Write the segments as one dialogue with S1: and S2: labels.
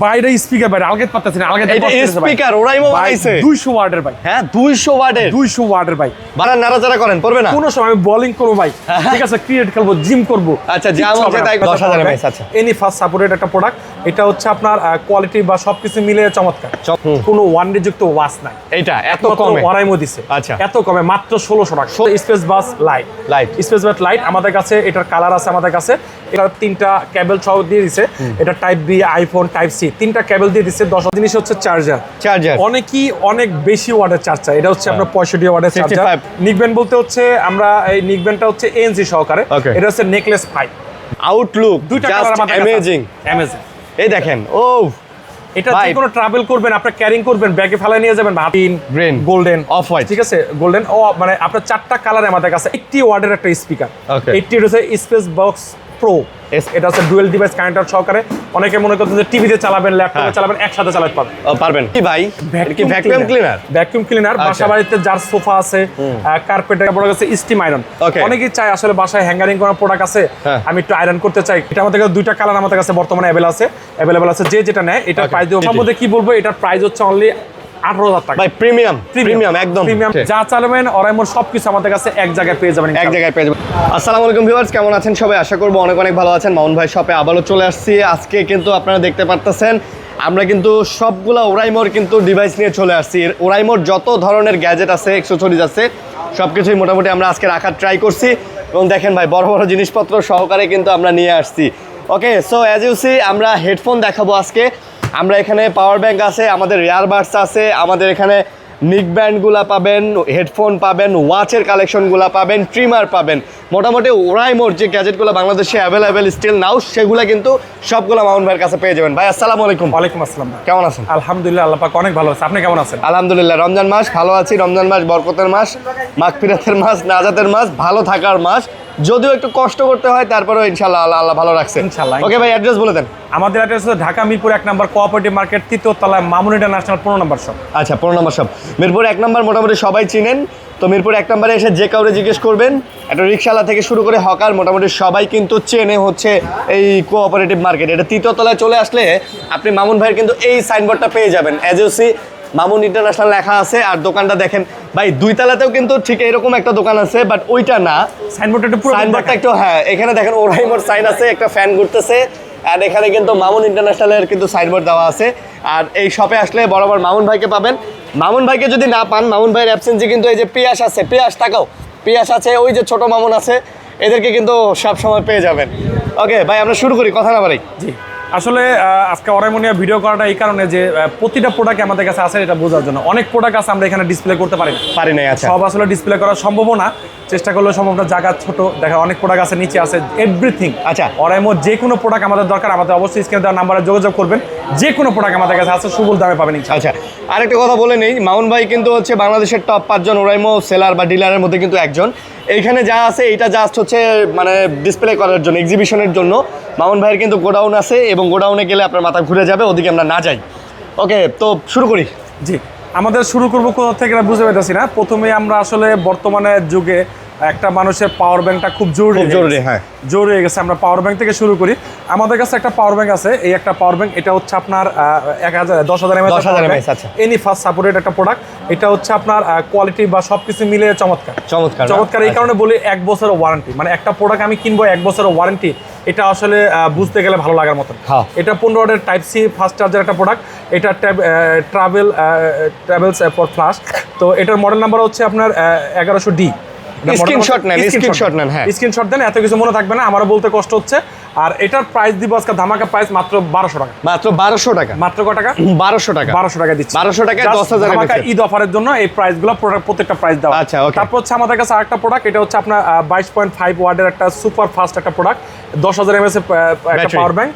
S1: বাইরে স্পিকার বাইরে আলগেত পাচ্ছেন আলগেত
S2: এটা স্পিকার ওরাইমো বানাইছে
S1: 200 ওয়াটের ভাই।
S2: হ্যাঁ 200 ওয়াটের
S1: 200 ওয়াটের ভাই।
S2: বানান নাড়াচাড়া করেন পড়বে না
S1: কোনো সময় আমি বোলিং করব ভাই, ঠিক আছে, ক্রিকেট খেলবো, জিম করব।
S2: আচ্ছা যেমন যে তাই 10000 এমএস। আচ্ছা
S1: এনি ফাস্ট সাপোর্টেড একটা প্রোডাক্ট। এটা হচ্ছে আপনার কোয়ালিটি বা সবকিছু মিলে চমৎকার। কোনো ওয়ারেন্টি যুক্ত ওয়াচ নাই
S2: এটা এত কমে
S1: ওরাইমো দিছে।
S2: আচ্ছা
S1: এত কমে মাত্র 1600 টাকা। স্পেস বাস লাইট স্পেস বাস লাইট আমাদের কাছে, এটার কালার আছে আমাদের কাছে। এটা 3টা কেবল সহ দিয়ে দিছে। এটা type B, iPhone, type C 3টা কেবল দিয়ে দিছে। 10 জিনিস হচ্ছে চার্জার। অনেকই অনেক বেশি ওয়াটের চার্জার। এটা হচ্ছে আপনার 65 ওয়াটের চার্জার। নিকবেন বলতে হচ্ছে আমরা এই নিকবেনটা হচ্ছে এএনসি সহকারে। এটা হচ্ছে নেকলেস 5
S2: আউটলুক
S1: দুইটা কালার আমাদের
S2: অ্যামেজিং। এই দেখেন ও
S1: এটা যে কোনো ট্রাভেল করবেন, আপনি ক্যারিং করবেন, ব্যাগে ফেলে নিয়ে যাবেন, গ্রিন, গোল্ডেন,
S2: অফ হোয়াইট,
S1: ঠিক আছে, গোল্ডেন ও মানে আপনার 4টা কালার আমাদের কাছে। 80 ওয়াটের একটা স্পিকার। 80 হচ্ছে স্পেস বক্স প্রো। এটা হচ্ছে ডুয়াল ডিভাইস কানেক্টর সহকারে। অনেকে মনে করতেন যে টিভিতে চালাবেন, ল্যাপটপে চালাবেন, একসাথে চালাতে পারবেন।
S2: কি ভাই কি ভ্যাকুয়াম ক্লিনার?
S1: Vacuum cleaner. বাসা বাড়িতে যার সোফা আছে, কার্পেট প্রোডাক্ট আছে, স্টিম আয়রন। অনেকেই চায় আসলে বাসায় হ্যাঙ্গারিং করা প্রোডাক্ট আছে, আমি একটু আয়রন করতে চাই। এটা আমাদের কাছে 2টা কালার আমাদের কাছে বর্তমানে অ্যাভেলেবল আছে। যে যেটা নেয় এটার প্রাইস দিব। সম্বন্ধে কি বলবো, এটার প্রাইস হচ্ছে অনলি 18000 টাকা
S2: ভাই। প্রিমিয়াম একদম
S1: প্রিমিয়াম। যা চালাবেন ওরাইমোর সবকিছু আমাদের কাছে এক জায়গায় পেয়ে যাবেন।
S2: আসসালামু আলাইকুম ভিউয়ার্স, কেমন আছেন সবাই? আশা করবো অনেক অনেক ভালো আছেন। মামুন ভাই শপে আবারও চলে আসছি। আজকে কিন্তু আপনারা দেখতে পারতেছেন আমরা কিন্তু সবগুলা ওরাইমোর কিন্তু ডিভাইস নিয়ে চলে আসছি। ওরাইমোর যত ধরনের গ্যাজেট আছে, অ্যাকসেসরিজ আছে, সবকিছুই মোটামুটি আমরা আজকে রাখার ট্রাই করছি। এবং দেখেন ভাই বড় বড় জিনিসপত্র সহকারে কিন্তু আমরা নিয়ে আসছি। ওকে, সো অ্যাজ ইউ সি আমরা হেডফোন দেখাবো আজকে। আমরা এখানে পাওয়ার ব্যাংক আছে, আমাদের ইয়ারবাডস আছে, আমাদের এখানে নিক ব্যান্ডগুলা পাবেন, হেডফোন পাবেন, ওয়াচের কালেকশনগুলা পাবেন, ট্রিমার পাবেন। মোটামুটি ওরাইমোর যে গ্যাজেটগুলো বাংলাদেশে অ্যাভেলেবেল স্টিল নাও, সেগুলো কিন্তু সবগুলো মামুন ভাইয়ের কাছে পেয়ে যাবেন। ভাই আসসালামু আলাইকুম।
S1: ওয়ালাইকুম আসসালাম।
S2: কেমন আছেন?
S1: আলহামদুলিল্লাহ, আল্লাহ পাক অনেক ভালো আছে। আপনি কেমন আছেন?
S2: আলহামদুলিল্লাহ। রমজান মাস ভালো আছি। রমজান মাস বরকতের মাস, মাগফিরাতের মাস, নাজাতের মাস, ভালো থাকার মাস। যদিও একটু কষ্ট করতে হয়, তারপরেও ইনশাআল্লাহ আল্লাহ ভালো রাখছে
S1: ইনশাআল্লাহ।
S2: ওকে ভাই, অ্যাড্রেস বলে দেন।
S1: আমাদের অ্যাড্রেস হচ্ছে ঢাকা মিরপুর 1 নম্বর কোঅপারেটিভ মার্কেট, 3য় তলায় মামুন ইন্টারন্যাশনাল 15 নম্বর শপ।
S2: আচ্ছা 15 নম্বর শপ। মিরপুর 1 নম্বর মোটামুটি সবাই চিনেন। তো মিরপুর 1 নম্বরে এসে যে কাউরে জিজ্ঞেস করবেন, একটা রিক্সাওয়ালা থেকে শুরু করে হকার মোটামুটি সবাই কিন্তু চেনে হচ্ছে এই কোঅপারেটিভ মার্কেট। এটা 3য় তলায় চলে আসলে আপনি মামুন ভাইয়ের কিন্তু এই সাইনবোর্ডটা পেয়ে যাবেন। As you see Mamun international লেখা আছে। আর দোকানটা দেখেন ভাই, 2 তলাতেও কিন্তু ঠিক এরকম একটা দোকান আছে, বাট ওইটা না। সাইনবোর্ডটা একটু, হ্যাঁ এখানে দেখেন ওরাইমোর সাইন আছে, একটা ফ্যান ঘুরতেছে। আর এখানে কিন্তু মামুন ইন্টারন্যাশনালের কিন্তু সাইনবোর্ড দেওয়া আছে। আর এই শপে আসলে বরাবর মামুন ভাইকে পাবেন। মামুন ভাইকে যদি না পান, মামুন ভাইয়ের অ্যাবসেন্সে কিন্তু এই যে পিয়াস আছে, পিয়াস তাকাও, পিয়াস আছে, ওই যে ছোট মামুন আছে, এদেরকে কিন্তু সব সময় পেয়ে যাবেন। ওকে ভাই, আমরা শুরু করি, কথা না বাড়াই।
S1: জি, আসলে আজকে ওরাইমো নিয়ে ভিডিও করাটা এই কারণে যে প্রতিটা প্রোডাক্ট আমাদের কাছে আছে এটা বোঝার জন্য। অনেক প্রোডাক্ট আছে আমরা এখানে ডিসপ্লে করতে পারি না। আচ্ছা, সব আসলে ডিসপ্লে করা সম্ভব না, চেষ্টা করলে সম্ভব না, জায়গা ছোট। দেখা অনেক প্রোডাক্ট আছে, নিচে আছে এভরিথিং। আচ্ছা, ওরাইমো যে কোনো প্রোডাক্ট আমাদের দরকার, আমাদের অবশ্যই স্ক্রিনে দেওয়া নাম্বারে যোগাযোগ করবেন। যে কোনো প্রোডাক্ট আমাদের কাছে আছে, সুবল দামে পাবেন।
S2: আচ্ছা, আরেকটা কথা বলে নেই, মামুন ভাই কিন্তু হচ্ছে বাংলাদেশের টপ 5 জন ওরাইমো সেলার বা ডিলারের মধ্যে কিন্তু একজন। এইখানে যা আছে এটা জাস্ট হচ্ছে মানে ডিসপ্লে করার জন্য, এক্সিবিশনের জন্য। মামুন ভাইয়ের কিন্তু গোডাউন আছে, এবং গোডাউনে গেলে আপনার মাথা ঘুরে যাবে, ওদিকে আমরা না যাই। ওকে, তো শুরু করি।
S1: জি, আমাদের শুরু করবো কোথা থেকে বুঝতে পারতেছি না। প্রথমে আমরা আসলে বর্তমানে যুগে একটা মানুষের পাওয়ার ব্যাংকটা খুব জরুরি।
S2: হ্যাঁ,
S1: জরুরি হয়ে গেছে। আমরা পাওয়ার ব্যাংক থেকে শুরু করি। আমাদের কাছে একটা পাওয়ার ব্যাংক আছে। এই একটা পাওয়ার ব্যাংক, এটা হচ্ছে আপনার 10,000 mAh।
S2: আচ্ছা,
S1: এনি ফাস্ট সাপোর্টেড একটা প্রোডাক্ট। এটা হচ্ছে আপনার কোয়ালিটি বা সবকিছু মিলে চমৎকার। এই কারণে বলি 1 বছরের ওয়ারেন্টি। মানে একটা প্রোডাক্ট আমি কিনবো 1 বছরের ওয়ারেন্টি, এটা আসলে বুঝতে গেলে ভালো লাগার মতন। এটা 15 ওয়াটের টাইপ সি ফাস্ট চার্জার একটা প্রোডাক্ট। এটা ট্রাভেলস ফর ফ্লাশ। তো এটার মডেল নাম্বার হচ্ছে আপনার 1100D।
S2: স্ক্রিনশট নেন। হ্যাঁ,
S1: স্ক্রিনশট দেন, এত কিছু মনে থাকবে না, আমারও বলতে কষ্ট হচ্ছে। আর এটার প্রাইস দিব আজকে ধামাকা প্রাইস মাত্র 1200 টাকা।
S2: মাত্র 1200 টাকা।
S1: মাত্র কত টাকা?
S2: 1200 টাকা।
S1: 1200 টাকা দিচ্ছি।
S2: 1200 টাকায় 10,000
S1: ধামাকা ঈদ অফারের জন্য এই প্রাইসগুলো প্রত্যেকটা প্রাইস দেওয়া।
S2: আচ্ছা, ওকে।
S1: তারপর হচ্ছে আমাদের কাছে আরেকটা প্রোডাক্ট, এটা হচ্ছে আপনার 22.5 ওয়াটের একটা সুপার ফাস্ট একটা প্রোডাক্ট। 10,000 mAh একটা পাওয়ার ব্যাংক।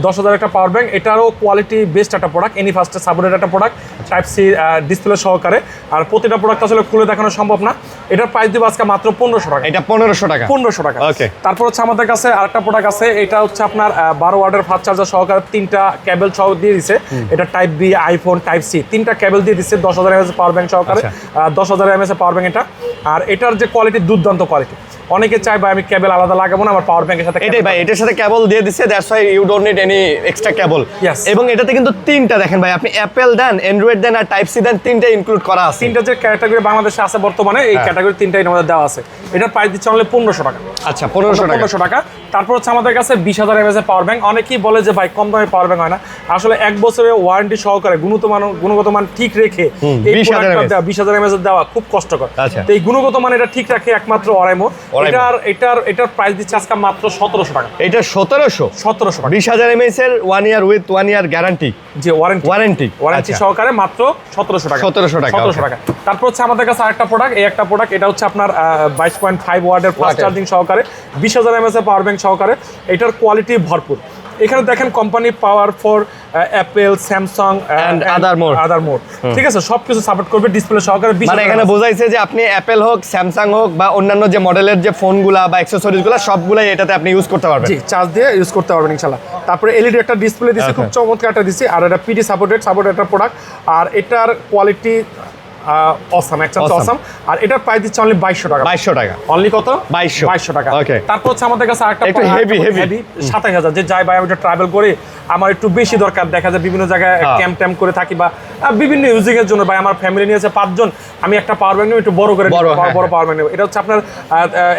S1: 10,000 একটা পাওয়ার ব্যাংক। এটারও কোয়ালিটি বেস্ট একটা প্রোডাক্ট। এনি ফাস্টের সাপোর্টেড একটা প্রোডাক্ট, টাইপ সি ডিসপ্লে সহকারে। আর প্রতিটা প্রোডাক্ট আসলে খুলে দেখানো সম্ভব না। এটার প্রাইস দিব আজকে মাত্র 1500 টাকা।
S2: এটা 1500 টাকা।
S1: 1500 টাকা।
S2: ওকে।
S1: তারপর হচ্ছে আমাদের কাছে আরেকটা প্রোডাক্ট আছে। এটা হচ্ছে আপনার 12 ওয়াটের ফাস্ট চার্জার সহকারে 3টা কেবল সহ দিয়ে দিছে। এটা type B, iPhone, type C 3টা কেবল দিয়ে দিচ্ছে। 10,000 mAh পাওয়ার ব্যাংক সহকারে। 10,000 mAh পাওয়ার ব্যাংক এটা। আর এটার যে কোয়ালিটি দুর্দান্ত কোয়ালিটি। অনেকে চায় ভাই আমি কেবল আলাদা লাগাবো না, আমার পাওয়ার ব্যাংকের সাথে
S2: এটাই ভাই, এটার সাথে কেবল দিয়ে দিচ্ছে, that's why you don't need any extra cable.
S1: Yes.
S2: এবং এটাতে কিন্তু তিনটা দেখেন ভাই, আপনি অ্যাপেল দেন, অ্যান্ড্রয়েড দেন আর টাইপ সি দেন, তিনটা ইনক্লুড করা আছে।
S1: তিনটা যে ক্যাটাগরি বাংলাদেশে আছে বর্তমানে, এই ক্যাটাগরি তিনটাই আমাদের দেওয়া আছে। এটার প্রাইস দিচ্ছে অনলি 1500 টাকা।
S2: আচ্ছা 1500 টাকা।
S1: 1500 টাকা। তারপর হচ্ছে আমাদের কাছে 20000 mAh এর পাওয়ার ব্যাংক। অনেকেই বলে যে ভাই কম দামে পাওয়ার ব্যাংক হয় না, আসলে 1 বছরের ওয়ারেন্টি সহকারে গুণগত মান ঠিক রেখে এই
S2: 20,000
S1: প্রোডাক্টটা 20000 mAh দেওয়া খুব কষ্টকর।
S2: আচ্ছা।
S1: তো এই গুণগত মান এটা ঠিক রাখে একমাত্র অরাইমো। এটার প্রাইস দিচ্ছে আজকে মাত্র 1700 টাকা।
S2: এটা 1700
S1: টাকা।
S2: 20000 mAh এর 1 ইয়ার উইথ 1 ইয়ার গ্যারান্টি,
S1: যে ওয়ারেন্টি
S2: আচ্ছা।
S1: সহকারে মাত্র 1700 টাকা।
S2: 1700 টাকা,
S1: 1700 টাকা। তারপর হচ্ছে আমাদের কাছে আরেকটা প্রোডাক্ট, এই একটা প্রোডাক্ট, এটা হচ্ছে আপনার 22.5 ওয়াটের ফাস্ট চার্জিং সহকারে, 20000 mAh পাওয়ার ব্যাংক সহকারে। এটার কোয়ালিটি ভরপুর। এখানে দেখেন company power for Apple, Samsung
S2: and other more।
S1: ঠিক আছে, সবকিছু সাপোর্ট করবে ডিসপ্লে সহকারে।
S2: মানে এখানে বোঝাইছে যে আপনি অ্যাপেল হোক, স্যামসাং হোক বা অন্যান্য যে মডেলের যে ফোনগুলা বা অ্যাকসেসরিজগুলো সবগুলাই এটাতে আপনি ইউজ করতে পারবেন।
S1: জি, চার্জ দিয়ে ইউজ করতে পারবেন ইনশাআল্লাহ। তারপরে এলইডি একটা ডিসপ্লে দিছে, খুব চমৎকার একটা দিছে, আর এটা পিডি সাপোর্টেড একটা প্রোডাক্ট, আর এটার কোয়ালিটি অসাম, একদম অসাম। আর এটার প্রাইস দিচ্ছে অনলি 2200 টাকা।
S2: 2200 টাকা।
S1: অনলি কত?
S2: 2200
S1: টাকা।
S2: ওকে।
S1: তারপর হচ্ছে আমাদের কাছে আরেকটা
S2: একটু হেভি
S1: 27000, যে যাই ভাই আমি একটু ট্রাভেল করি, আমার একটু বেশি দরকার, দেখা যায় বিভিন্ন জায়গায় ক্যাম্প করে থাকি বা বিভিন্ন ইউজিং এর জন্য, ভাই আমার ফ্যামিলি নিয়ে আছে 5 জন, আমি একটা পাওয়ার ব্যাংক নেব একটু বড় করে, বড় পাওয়ার ব্যাংক নেব। এটা হচ্ছে আপনার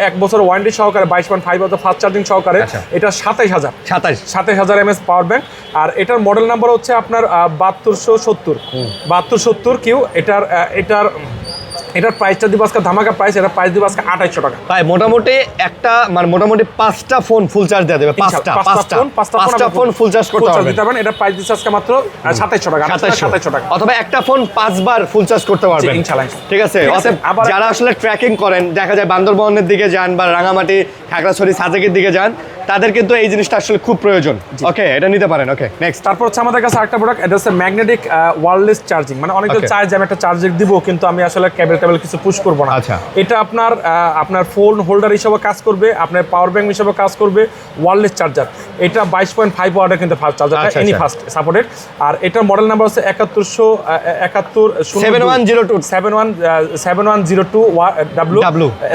S1: 1 বছর ওয়ারেন্টি সহকারে 22.5 ওয়াট ফাস্ট চার্জিং সহকারে। এটা 27000 mAh পাওয়ার ব্যাংক। আর এটার মডেল নাম্বার হচ্ছে আপনার 7270 কিউ। এটার প্রাইসটা দিব আজকে ধামাকা প্রাইস, এটার প্রাইস দিব আজকে 2800 টাকা।
S2: ভাই মোটামুটি একটা মানে মোটামুটি 5টা ফোন ফুল চার্জ দেওয়া যাবে। 5টা ফোন ফুল চার্জ করতে পারবেন।
S1: এটা প্রাইস দিচ্ছে আজকে মাত্র 2700 টাকা। 2700 টাকা।
S2: অথবা একটা ফোন 5 বার ফুল চার্জ করতে পারবেন
S1: ইনশাআল্লাহ।
S2: ঠিক আছে।
S1: আবার
S2: যারা আসলে ট্র্যাকিং করেন, দেখা যায় বান্দরবনের দিকে যান বা রাঙামাটি, খাগড়াছড়ি, সাজেকের দিকে যান, তাদের কিন্তু এই জিনিসটা আসলে খুব প্রয়োজন। ওকে, এটা নিতে পারেন। ওকে, নেক্সট।
S1: তারপর হচ্ছে আমাদের কাছে আরেকটা প্রোডাক্ট, এটা হচ্ছে ম্যাগনেটিক ওয়্যারলেস চার্জিং। মানে অনেকে চায় যে আমি একটা চার্জার দিব কিন্তু আমি আসলে কেবল কিছু পুশ করব না।
S2: আচ্ছা।
S1: এটা আপনার ফোন হোল্ডার হিসেবে কাজ করবে, আপনার পাওয়ার ব্যাংক হিসেবে কাজ করবে, ওয়্যারলেস চার্জার। এটা 22.5 ওয়াটের কিন্তু fast charger, any fast supported. আর এটার মডেল নাম্বার হচ্ছে 7102 W।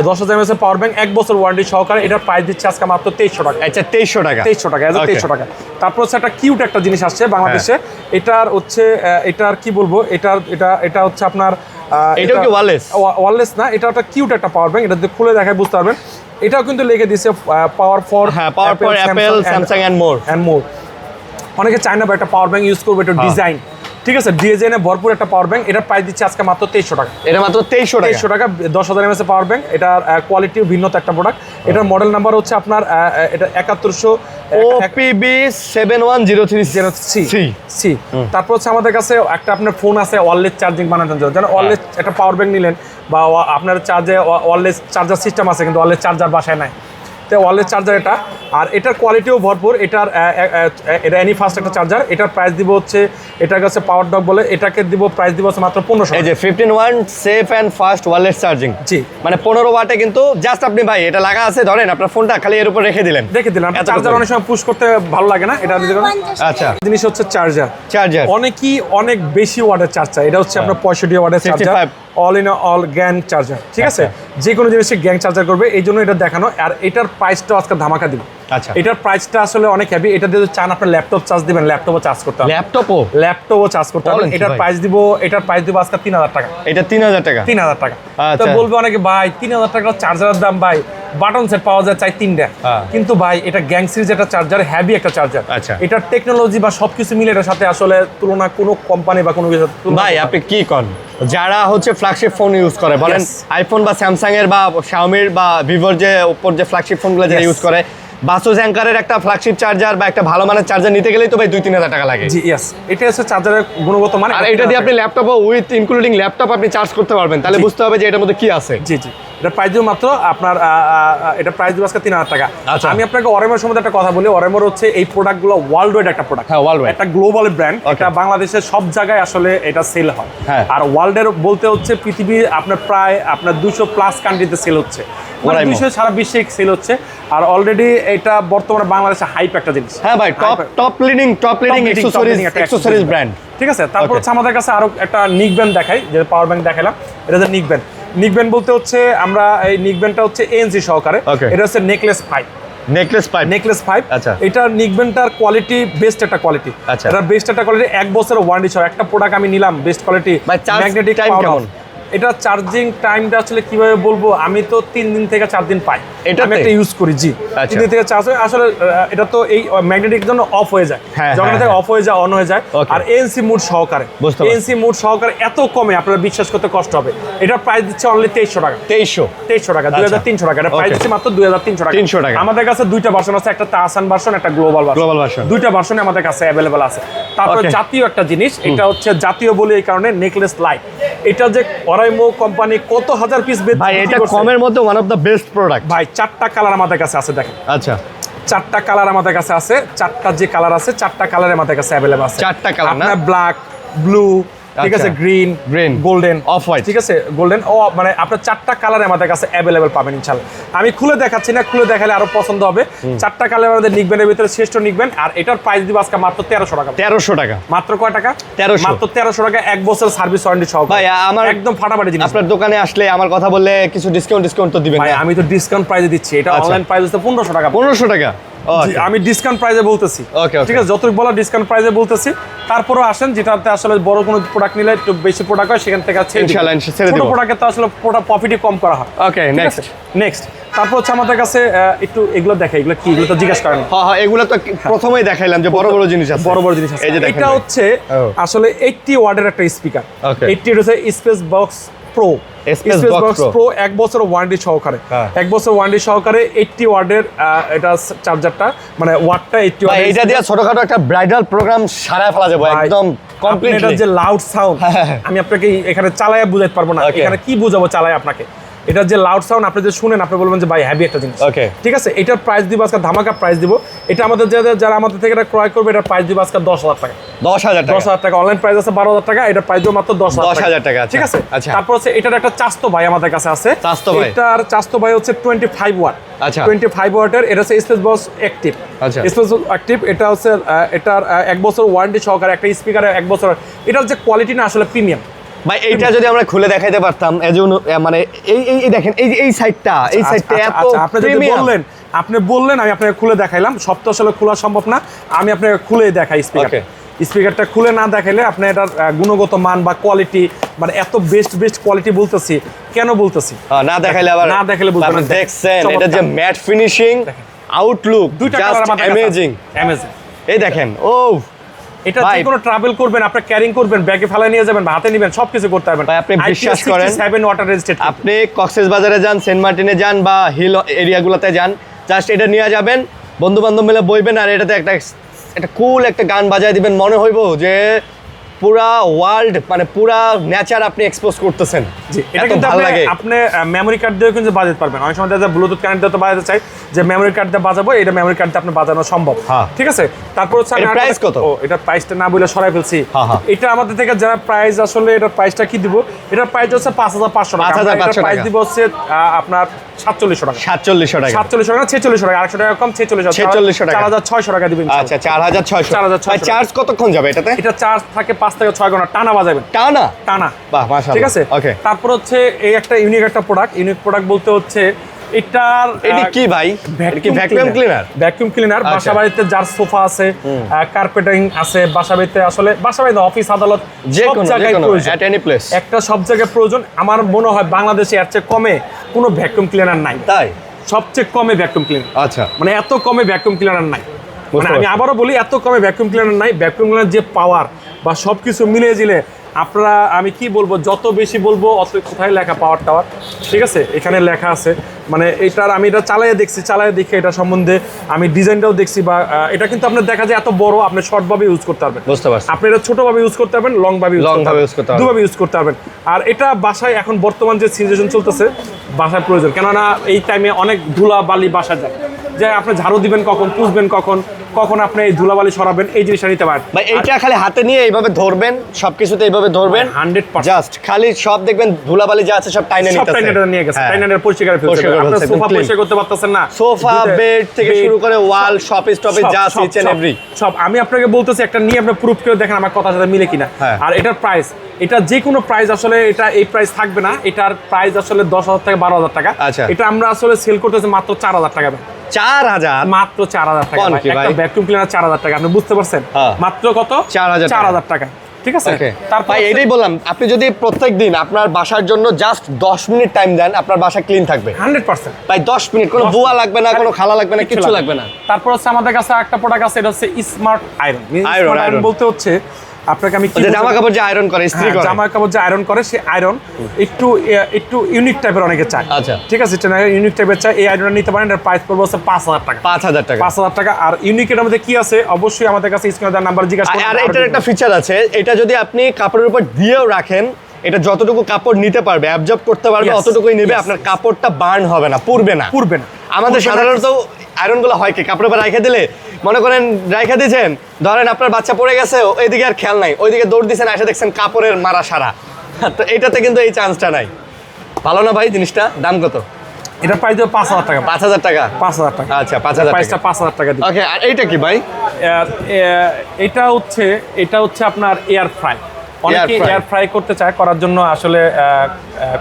S1: 10000 mAh পাওয়ার ব্যাংক, 1 বছর ওয়ারেন্টি সহকারে। এটার প্রাইস দিচ্ছে আজকে মাত্র 2300 টাকা।
S2: আচ্ছা 2300 টাকা।
S1: 2300 টাকা। তারপর হচ্ছে একটা কিউট একটা জিনিস আসছে বাংলাদেশে, এটার হচ্ছে এটার কি বলবো, এটা হচ্ছে আপনার
S2: এটাও কি
S1: ওয়্যারলেস না, এটা একটা কিউট একটা পাওয়ার ব্যাংক। এটা খুলে দেখায় বুঝতে পারবেন। এটাও কিন্তু লিখে দিয়েছে power for
S2: Apple, Samsung and more.
S1: অনেকে চায় না একটা পাওয়ার ব্যাংক ইউজ করবে, একটু ডিজাইন, ঠিক আছে, ডিজাইনে ভরপুর একটা পাওয়ার ব্যাংক। এটার প্রাইস দিচ্ছে আজকে মাত্র 2300 টাকা।
S2: এটা মাত্র 2300
S1: টাকা। 10000 mAh পাওয়ার ব্যাংক। এটার কোয়ালিটিও ভিন্নত একটা প্রোডাক্ট। এটার মডেল নাম্বার হচ্ছে আপনার এটা 7100
S2: OPB 7103C।
S1: তারপর হচ্ছে আমাদের কাছে একটা আপনার ফোন আছে ওয়্যারলেস চার্জিং বানানোর জন্য, যেন ওয়্যারলেস একটা পাওয়ার ব্যাংক নিলেন বা আপনার চার্জে ওয়্যারলেস চার্জার সিস্টেম আছে কিন্তু ওয়্যারলেস চার্জার বাসায় নাই, ওয়্যারলেস চার্জার এটা। আর এটার কোয়ালিটিও ভরপুর। এটা এনি ফাস্ট একটা চার্জার। এটার প্রাইস দিব হচ্ছে, এটার কাছে পাওয়ার ডক বলে, এটাকে দিব প্রাইস দিব হচ্ছে মাত্র 1500।
S2: এই যে 15 watt safe and fast wireless charging.
S1: জি,
S2: মানে 15 ওয়াটে কিন্তু জাস্ট আপনি ভাই এটা লাগা আছে, ধরেন আপনার ফোনটা খালি এর উপর রেখে দিলেন।
S1: চার্জার অনেক সময় পুশ করতে ভালো লাগে না, এটা
S2: আচ্ছা
S1: জিনিস হচ্ছে চার্জার। অনেকই অনেক বেশি ওয়াটের চার্জার, এটা হচ্ছে আপনার 65 ওয়াটের charger, all in all gang charger. ঠিক আছে, যে কোনো জিনিসে গ্যাং চার্জার করবে, এই জন্য এটা দেখানো। আর এটার প্রাইসটা আজকে ধামাকা দিব।
S2: আচ্ছা,
S1: এটার প্রাইসটা আসলে অনেক হেভি। এটা দিয়ে চান আপনার ল্যাপটপ চার্জ দিবেন, ল্যাপটপও চার্জ করতে হবে। ল্যাপটপও চার্জ করতে হবে। এটার প্রাইস দিব আজকে 3000 টাকা।
S2: এটা 3000 টাকা।
S1: 3000 টাকা। তো বলবে অনেকে ভাই 3000 টাকা চার্জারের দাম, ভাই বাটন সেট পাওয়া যায় চাই 3টা, কিন্তু ভাই এটা গ্যাং সিরিজ একটা চার্জার, হেভি একটা চার্জার। এটার টেকনোলজি বা সবকিছু মিলে এটার সাথে আসলে তুলনা কোনো কোম্পানি বা কোনো কিছু।
S2: ভাই আপনি কি করেন, যারা হচ্ছে ফ্ল্যাগশিপ ফোন ইউজ করে, বলেন আইফোন বা স্যামসাং এর বা শাওমির বা ভিভোর যে উপর যে ফ্ল্যাগশিপ ফোনগুলো যারা ইউজ করে, বাসোস অ্যাঙ্কারের একটা ফ্ল্যাগশিপ চার্জার বা একটা ভালো মানের চার্জার নিতে গেলেই তো ভাই 2-3000 টাকা লাগে।
S1: জি ইয়েস, এটা হচ্ছে চার্জারের গুণগত মান।
S2: আর এটা দিয়ে আপনি ল্যাপটপও উইথ ইনক্লুডিং ল্যাপটপ আপনি চার্জ করতে পারবেন, তাহলে বুঝতে হবে যে এটার মধ্যে কি আছে।
S1: জি জি, এটা প্রাইস দিব মাত্র আপনার এটা প্রাইস দিব আজকে 3000 টাকা। আমি আপনাকে অরেমোর সম্বন্ধে একটা কথা বলি। অরেমোর হচ্ছে এই প্রোডাক্টগুলো ওয়ার্ল্ড ওয়াইড একটা প্রোডাক্ট।
S2: হ্যাঁ, ওয়ার্ল্ড ওয়াইড
S1: একটা গ্লোবাল ব্র্যান্ড। এটা বাংলাদেশের সব জায়গায় আসলে এটা সেল হয়। আর ওয়ার্ল্ডের বলতে হচ্ছে পৃথিবী আপনার প্রায় আপনার 200+ কান্ট্রিতে সেল হচ্ছে, 200 সারা বিশ্বে সেল হচ্ছে। আর অলরেডি এটা বর্তমানে বাংলাদেশে হাইপ একটা জিনিস।
S2: হ্যাঁ ভাই, টপ লিডিং অ্যাকসেসরিজ ব্র্যান্ড।
S1: ঠিক আছে, তারপর হচ্ছে আমাদের কাছে আরো একটা নিক ব্যান্ড দেখাই, যে পাওয়ার ব্যাংক দেখালাম, এটা হচ্ছে নিক ব্যান্ড। নিকবেন বলতে হচ্ছে আমরা এই নিকবেনটা হচ্ছে এএনসি সহকারে,
S2: Okay.
S1: এটা হচ্ছে necklace pipe.
S2: Necklace pipe.
S1: Necklace pipe,
S2: আচ্ছা।
S1: এটা নিকবেনটার কোয়ালিটি বেস্ট একটা কোয়ালিটি।
S2: আচ্ছা।
S1: এটা বেস্ট একটা কোয়ালিটি, 1 বছরের ওয়ারেন্টি সহ একটা প্রোডাক্ট আমি নিলাম বেস্ট কোয়ালিটি।
S2: ভাই, charge
S1: ম্যাগনেটিক
S2: time
S1: পাওয়ার।
S2: কেমন?
S1: এটা চার্জিং টাইমটা আসলে কিভাবে বলবো, আমি তো 3 দিন থেকে 4 দিন পাই,
S2: এটাতে?
S1: আমি একটা ইউজ করি। জি,
S2: আচ্ছা।
S1: 3 দিন থেকে চার্জ হয় আসলে। এটা তো এই ম্যাগনেটিক জন্য অফ হয়ে যায়,
S2: হ্যাঁ,
S1: যখন
S2: হ্যাঁ,
S1: থেকে
S2: হ্যাঁ।
S1: অফ হয়ে যায় অন হয়ে যায়।
S2: Okay.
S1: আর এএনসি মুড সহকারে,
S2: বুঝতে পারছি।
S1: এএনসি মুড সহকারে এত কমে আপনারা বিশ্বাস করতে কষ্ট হবে। এটার প্রাইস দিচ্ছে অনলি 2300 টাকা।
S2: 2300
S1: টাকা, 2300 টাকা। এটা প্রাইস
S2: Okay.
S1: দিচ্ছে মাত্র 2300 টাকা।
S2: 300 টাকা।
S1: আমাদের কাছে দুইটা ভার্সন আছে, একটা তাহসান ভার্সন, একটা গ্লোবাল
S2: Global
S1: ভার্সন।
S2: version।
S1: দুইটা ভার্সনে আমাদের কাছে অ্যাভেলেবল আছে। তারপর
S2: Okay.
S1: জাতীয় একটা জিনিস, এটা হচ্ছে জাতীয় বলে এই কারণে নেকলেস লাইট। এটা যে অরাইমো কোম্পানি কত হাজার পিস
S2: ভাই, এটা কমের মধ্যে one of the best product.
S1: ভাই 4টা কালার আমাদের কাছে আছে, দেখেন
S2: আচ্ছা,
S1: 4টা কালার আমাদের কাছে আছে। 4টা যে কালার আছে, 4টা কালার আমাদের কাছে অ্যাভেলেবল আছে।
S2: 4টা কালার না?
S1: আপনার ব্ল্যাক, ব্লু, ঠিক আছে,
S2: আচ্ছা।
S1: Green,
S2: Green,
S1: golden,
S2: off-white।
S1: ঠিক আছে, গোল্ডেন ও মানে আপনার 4টা কালার আমাদের কাছে অ্যাভেলেবল পাবেন ইনশাআল্লাহ। আমি খুলে দেখাচ্ছি না, খুলে দেখালে আরো পছন্দ হবে। 4টা কালার আমাদের নিকবেনের ভিতরে শ্রেষ্ঠ নিকবেন। আর এটার প্রাইস দিব আজকে মাত্র 1300 টাকা।
S2: 1300 টাকা।
S1: মাত্র কয় টাকা?
S2: 1300।
S1: মাত্র 1300 টাকা, 1 বছর সার্ভিস ওয়ারেন্টি সহ।
S2: ভাই, আমার
S1: একদম ফাটাফাটি জিনিস।
S2: আপনার দোকানে আসলে আমার কথা বললে কিছু ডিসকাউন্ট তো দিবেন
S1: ভাই
S2: না?
S1: আমি তো ডিসকাউন্ট প্রাইসে দিচ্ছি, এটা
S2: আচ্ছা।
S1: অনলাইন প্রাইস হচ্ছে 1500 টাকা।
S2: 1500 টাকা।
S1: জি, আমি ডিসকাউন্ট প্রাইসে বলতেছি।
S2: Okay, okay.
S1: ঠিক আছে, যতটুকু বলা ডিসকাউন্ট প্রাইসে বলতেছি। তারপরেও আসেন, যেটাতে আসলে বড় কোনো প্রোডাক্ট নিলে একটু বেশি প্রোডাক্ট হয়, সেখান থেকে ছেড়ে দিব।
S2: ইনশাআল্লাহ, ছেড়ে
S1: ছোট
S2: দিব।
S1: প্রোডাক্টে তো আসলে প্রফিটই কম করা হয়।
S2: Okay, next.
S1: নেক্সট তারপর হচ্ছে আমাদের কাছে একটু এগুলো দেখে, এগুলো কি, এগুলো তো জিজ্ঞেস করেন।
S2: হ্যাঁ হ্যাঁ, এগুলো তো প্রথমেই দেখাইলাম যে বড় বড় জিনিস আছে।
S1: বড় বড় জিনিস আছে।
S2: এই যে দেখেন
S1: এটা
S2: ভাই।
S1: হচ্ছে
S2: ও।
S1: আসলে 80 ওয়াটের একটা স্পিকার।
S2: Okay.
S1: 80 হচ্ছে space box pro.
S2: Space Box Pro।
S1: 1 বছর ওয়ারেন্টি সহকারে।
S2: হ্যাঁ।
S1: 1 বছর ওয়ারেন্টি সহকারে 80 ওয়াটের এটা চার্জারটা, মানে ওয়াটটা 80
S2: ভাই,
S1: ওয়াটের।
S2: এটা দিয়ে ছোটখাটো একটা ব্রাইডাল প্রোগ্রাম সারায় ফেলা যাবে একদম
S1: এটা
S2: কমপ্লিটলি।
S1: যে লাউড সাউন্ড, আমি আপনাকে এখানে চালায় বুঝাতে পারবো না।
S2: Okay.
S1: এখানে কি বুঝাবো চালায় আপনাকে। এটা যে লাউড সাউন্ড আপনি যে শুনেন, আপনি বলবেন যে ভাই হেভি একটা জিনিস।
S2: Okay.
S1: ঠিক আছে, এটার প্রাইস দিব আজকে ধামাকা প্রাইস দিব। এটা আমাদের যারা আমাদের থেকে এটা ক্রয় করবে, এটার প্রাইস দিব আজকে 10,000 টাকা।
S2: 10,000 টাকা।
S1: 10,000 টাকা। অনলাইন প্রাইস আছে 12,000 টাকা, এটার প্রাইস দিব মাত্র 10,000
S2: টাকা, আচ্ছা।
S1: ঠিক আছে।
S2: আচ্ছা।
S1: তারপর হচ্ছে এটার একটা চাস্তো ভাই আমাদের কাছে আছে।
S2: চাস্তো ভাই।
S1: এটার চাস্তো ভাই হচ্ছে 25 ওয়াট।
S2: আচ্ছা।
S1: 25 ওয়াটের, এটা হচ্ছে স্পেস বক্স অ্যাক্টিভ।
S2: আচ্ছা।
S1: স্পেস অ্যাক্টিভ, এটা হচ্ছে এটার 1 বছর ওয়ারেন্টি সহকারে, একটা স্পিকারে 1 বছর। এটার যে কোয়ালিটি না আসলে প্রিমিয়াম।
S2: ভাই, এইটা যদি আমরা খুলে দেখাইতে পারতাম, মানে এই দেখেন, এই সাইডটা, এই সাইডটা এত
S1: আপনি যদি
S2: প্রিমিয়াম।
S1: আপনি বললেন, আমি আপনাকে খুলে দেখাইলাম। সব তো আসলে খোলা সম্ভব না, আমি আপনাকে খুলে দেখাই স্পিকার।
S2: Okay.
S1: স্পিকারটা খুলে না দেখাইলে আপনি এটার গুণগত মান বা কোয়ালিটি, মানে এত বেস্ট কোয়ালিটি বলতেছি কেন বলতেছি,
S2: না দেখাইলে আবার
S1: না দেখাইলে বুঝবেন না।
S2: দেখছেন এটা যে ম্যাট ফিনিশিং, আউটলুক
S1: দুইটা
S2: জাস্ট
S1: কালার আমাদের
S2: অ্যামেজিং।
S1: অ্যামেজিং।
S2: এই দেখেন, ও
S1: এটা
S2: ভাই,
S1: যে কোনো ট্রাভেল করবেন, আপনি ক্যারিং করবেন, ব্যাগে ফেলায় নিয়ে যাবেন, বা হাতে নেবেন, সবকিছু করতে পারবেন।
S2: ভাই, আপনি বিশ্বাস করেন,
S1: 7 ওয়াটার রেজিস্ট্যান্ট।
S2: আপনি কক্সবাজারে যান, সেন্ট মার্টিনে যান বা হিল এরিয়াগুলোতে যান, জাস্ট এটা নিয়ে যাবেন, বন্ধু বান্ধব মিলে বইবেন, আর এটাতে একটা কুল একটা গান বাজায় দিবেন, মনে হইব যে পুরা ওয়ার্ল্ড, মানে পুরা নেচার আপনি এক্সপোজ করতেছেন।
S1: জি, এটা
S2: এত
S1: কিন্তু
S2: ভালো লাগে।
S1: আপনি মেমোরি কার্ড দিয়েও কিন্তু বাজাতে পারবেন। অনেক সময় দেখা যায় ব্লুটুথ কানেক্ট দিয়ে তো বাজাতে চাই, যে মেমোরি কার্ড দিয়ে বাজাবো, এটা মেমোরি কার্ড দিয়ে আপনি বাজানো সম্ভব।
S2: হ্যাঁ।
S1: ঠিক আছে। তারপর হচ্ছে
S2: এর price কত?
S1: এটা প্রাইসটা না বলে সরাই ফেলছি।
S2: হ্যাঁ, হ্যাঁ।
S1: এটা আমাদের থেকে যারা প্রাইস, আসলে এটার প্রাইসটা কি দিব, এটার প্রাইস হচ্ছে 5,500 টাকা।
S2: 5,500
S1: প্রাইস
S2: টাকা।
S1: দিব হচ্ছে আপনার 4700 টাকা।
S2: 4700 টাকা।
S1: 4700 টাকা, 4600 টাকা, 800 টাকা কম, 4600
S2: 4600 টাকা।
S1: 4,600 টাকা দিবেন।
S2: আচ্ছা, 4,600।
S1: 4,600
S2: ভাই, চার্জ কতক্ষণ যাবে এটাতে?
S1: এটা চার্জ থাকে 5 থেকে 6 ঘন্টা টানা বাজাবেন।
S2: টানা?
S1: টানা।
S2: বাহ, মাশাআল্লাহ।
S1: ঠিক আছে।
S2: ওকে।
S1: তারপর হচ্ছে এই একটা ইউনিক একটা প্রোডাক্ট। ইউনিক প্রোডাক্ট বলতে হচ্ছে এটার
S2: এটা কি ভাই? এটা কি ভ্যাকুয়াম ক্লিনার?
S1: Vacuum cleaner.
S2: আচ্ছা।
S1: বাসা বাড়িতে যার সোফা আছে, কার্পেটিং আছে, বাসা বাড়িতে আসলে বাসা বাড়িতে অফিস আদালত
S2: যে
S1: সব
S2: কোনো
S1: জায়গায় প্রয়োজন।
S2: At any place.
S1: একটা সব জায়গায় প্রয়োজন। আমার মনে হয় বাংলাদেশে এর চেয়ে কমে কোনো ভ্যাকুয়াম ক্লিনার নাই।
S2: তাই?
S1: সবচেয়ে কমে ভ্যাকুয়াম ক্লিনার।
S2: আচ্ছা।
S1: মানে এত কমে ভ্যাকুয়াম ক্লিনার নাই। মানে আমি
S2: পারছি।
S1: আবারও বলি, এত কমে ভ্যাকুয়াম ক্লিনার নাই। ভ্যাকুয়াম ক্লিনার যে পাওয়ার বা সবকিছু মিলিয়ে দিলে আপনারা, আমি কি বলবো, যত বেশি বলবো অত কোথায় লেখা পাওয়ার টাওয়ার, ঠিক আছে, এখানে লেখা আছে। মানে এটার আমি এটা চালাইয়ে দেখছি, চালাইয়ে দেখে এটা সম্বন্ধে আমি ডিজাইনটাও দেখছি। বা এটা কিন্তু আপনার দেখা যায় এত বড়, আপনি শর্টভাবে ইউজ করতে পারবেন।
S2: বুঝতে পারছি।
S1: আপনি এটা ছোটভাবে ইউজ করতে পারবেন, লংভাবে ইউজ করতে পারবেন, দুভাবে ইউজ করতে পারবেন। আর এটা বাসায় এখন বর্তমান যে সিচুয়েশন চলতেছে, বাসায় প্রয়োজন। কেননা এই টাইমে অনেক ধুলা বালি বাসা যায়, যে আপনি ঝাড়ু দিবেন কখন, পুষবেন কখন, কখন আপনি এই ধুলাবালি সরাবেন এই জিনিসটা নিতে পারেন
S2: ভাই এইটা খালি হাতে নিয়ে এইভাবে ধরবেন, সবকিছুতে এইভাবে ধরবেন
S1: 100%
S2: জাস্ট খালি সব দেখবেন ধুলাবালি যা আছে সব টাইনে
S1: সব
S2: নিতেছে।
S1: টাইনে নিয়ে গেছে,
S2: হ্যাঁ।
S1: টাইনে পরিষ্কার করে ফেলছে।
S2: পরিষ্কার করে
S1: আপনার
S2: ফেলছে,
S1: সোফা
S2: একদম
S1: পরিষ্কার করতে পারতেছেন না,
S2: সোফা বেড থেকে শুরু করে ওয়াল শপিস টপিস যা আছে ইচ এন্ড এভরি
S1: সব। আমি আপনাকে বলতেছি একটা নিয়ে আপনি প্রুফ করে দেখেন আমার কথার সাথে মিলে কিনা।
S2: হ্যাঁ।
S1: আর এটার প্রাইস, এটা যে কোনো প্রাইস আসলে এটা এই প্রাইস থাকবে না, এটার প্রাইস আসলে 10,000 থেকে 12,000 টাকা।
S2: আচ্ছা।
S1: এটা আমরা আসলে সেল করতেছি মাত্র 4,000 টাকা,
S2: 4000
S1: মাত্র 4,000 টাকা।
S2: কোন কি ভাই?
S1: একটা ভ্যাকুয়াম ক্লিনার 4,000 টাকা, আপনি বুঝতে পারছেন?
S2: হ্যাঁ।
S1: মাত্র কত?
S2: 4,000 টাকা।
S1: 4,000 টাকা, ঠিক আছে।
S2: তারপর ভাই এটাই বললাম, আপনি যদি প্রত্যেক দিন আপনার বাসার জন্য জাস্ট 10 মিনিট টাইম দেন, আপনার বাসা ক্লিন থাকবে
S1: 100%।
S2: ভাই। 10 মিনিট, কোনো বুয়া লাগবে না, কোনো খালা লাগবে না, কিছু লাগবে না।
S1: তারপর হচ্ছে আমাদের কাছে একটা প্রোডাক্ট আছে, এটা হচ্ছে smart iron.
S2: Iron,
S1: iron
S2: iron।
S1: বলতে হচ্ছে আপনাকে আমি কি
S2: যে জামা কাপড় যে আয়রন করে, ইস্ত্রি করে,
S1: জামা কাপড় যে আয়রন করে, সেই আয়রন একটু ইউনিক টাইপের অনেকে চায়।
S2: আচ্ছা।
S1: ঠিক আছে, এটা ইউনিক টাইপের চায়, এই আয়রনটা নিতে পারেন। এর প্রাইস পড়বে হচ্ছে 5,000 টাকা।
S2: 5000 টাকা।
S1: 5,000 টাকা। আর ইউনিক এর মধ্যে কি আছে অবশ্যই আমাদের কাছে স্ক্রিনে দেওয়া নাম্বার জিজ্ঞাসা করুন।
S2: আর এটার একটা ফিচার আছে, এটা যদি আপনি কাপড়ের উপর দিয়েও রাখেন, এটা যতটুকু কাপড় নিতে পারবে, অ্যাবজর্ব করতে পারবে,
S1: Yes,
S2: অতটুকুই নেবে,
S1: yes,
S2: আপনার কাপড়টা বার্ন হবে না, পুড়বে না।
S1: পুড়বে না।
S2: আমাদের সাধারণত আয়রনগুলো হয় কি, কাপড়ের উপর রেখে দিলে, মনে করেন রেখে দিয়েছেন, ধরেন আপনার বাচ্চা পড়ে গেছে, ওইদিকে আর খেয়াল নাই, ওইদিকে দৌড় দিয়েছেন, এসে দেখছেন কাপড়ের মারা সারা। তো এটাতে কিন্তু এই চান্সটা নাই। ভালো না ভাই জিনিসটা? দাম কত?
S1: এটা প্রাইস দেবো 5,000 টাকা।
S2: 5000 টাকা।
S1: 5,000 টাকা।
S2: আচ্ছা, 5000
S1: প্রাইসটা
S2: টাকা।
S1: 5,000 টাকা দিই।
S2: ওকে, আর এইটা কি ভাই?
S1: এটা হচ্ছে আপনার এয়ার ফ্রাই। অনেকে
S2: fry।
S1: এয়ার ফ্রাই করতে চায়, করার জন্য আসলে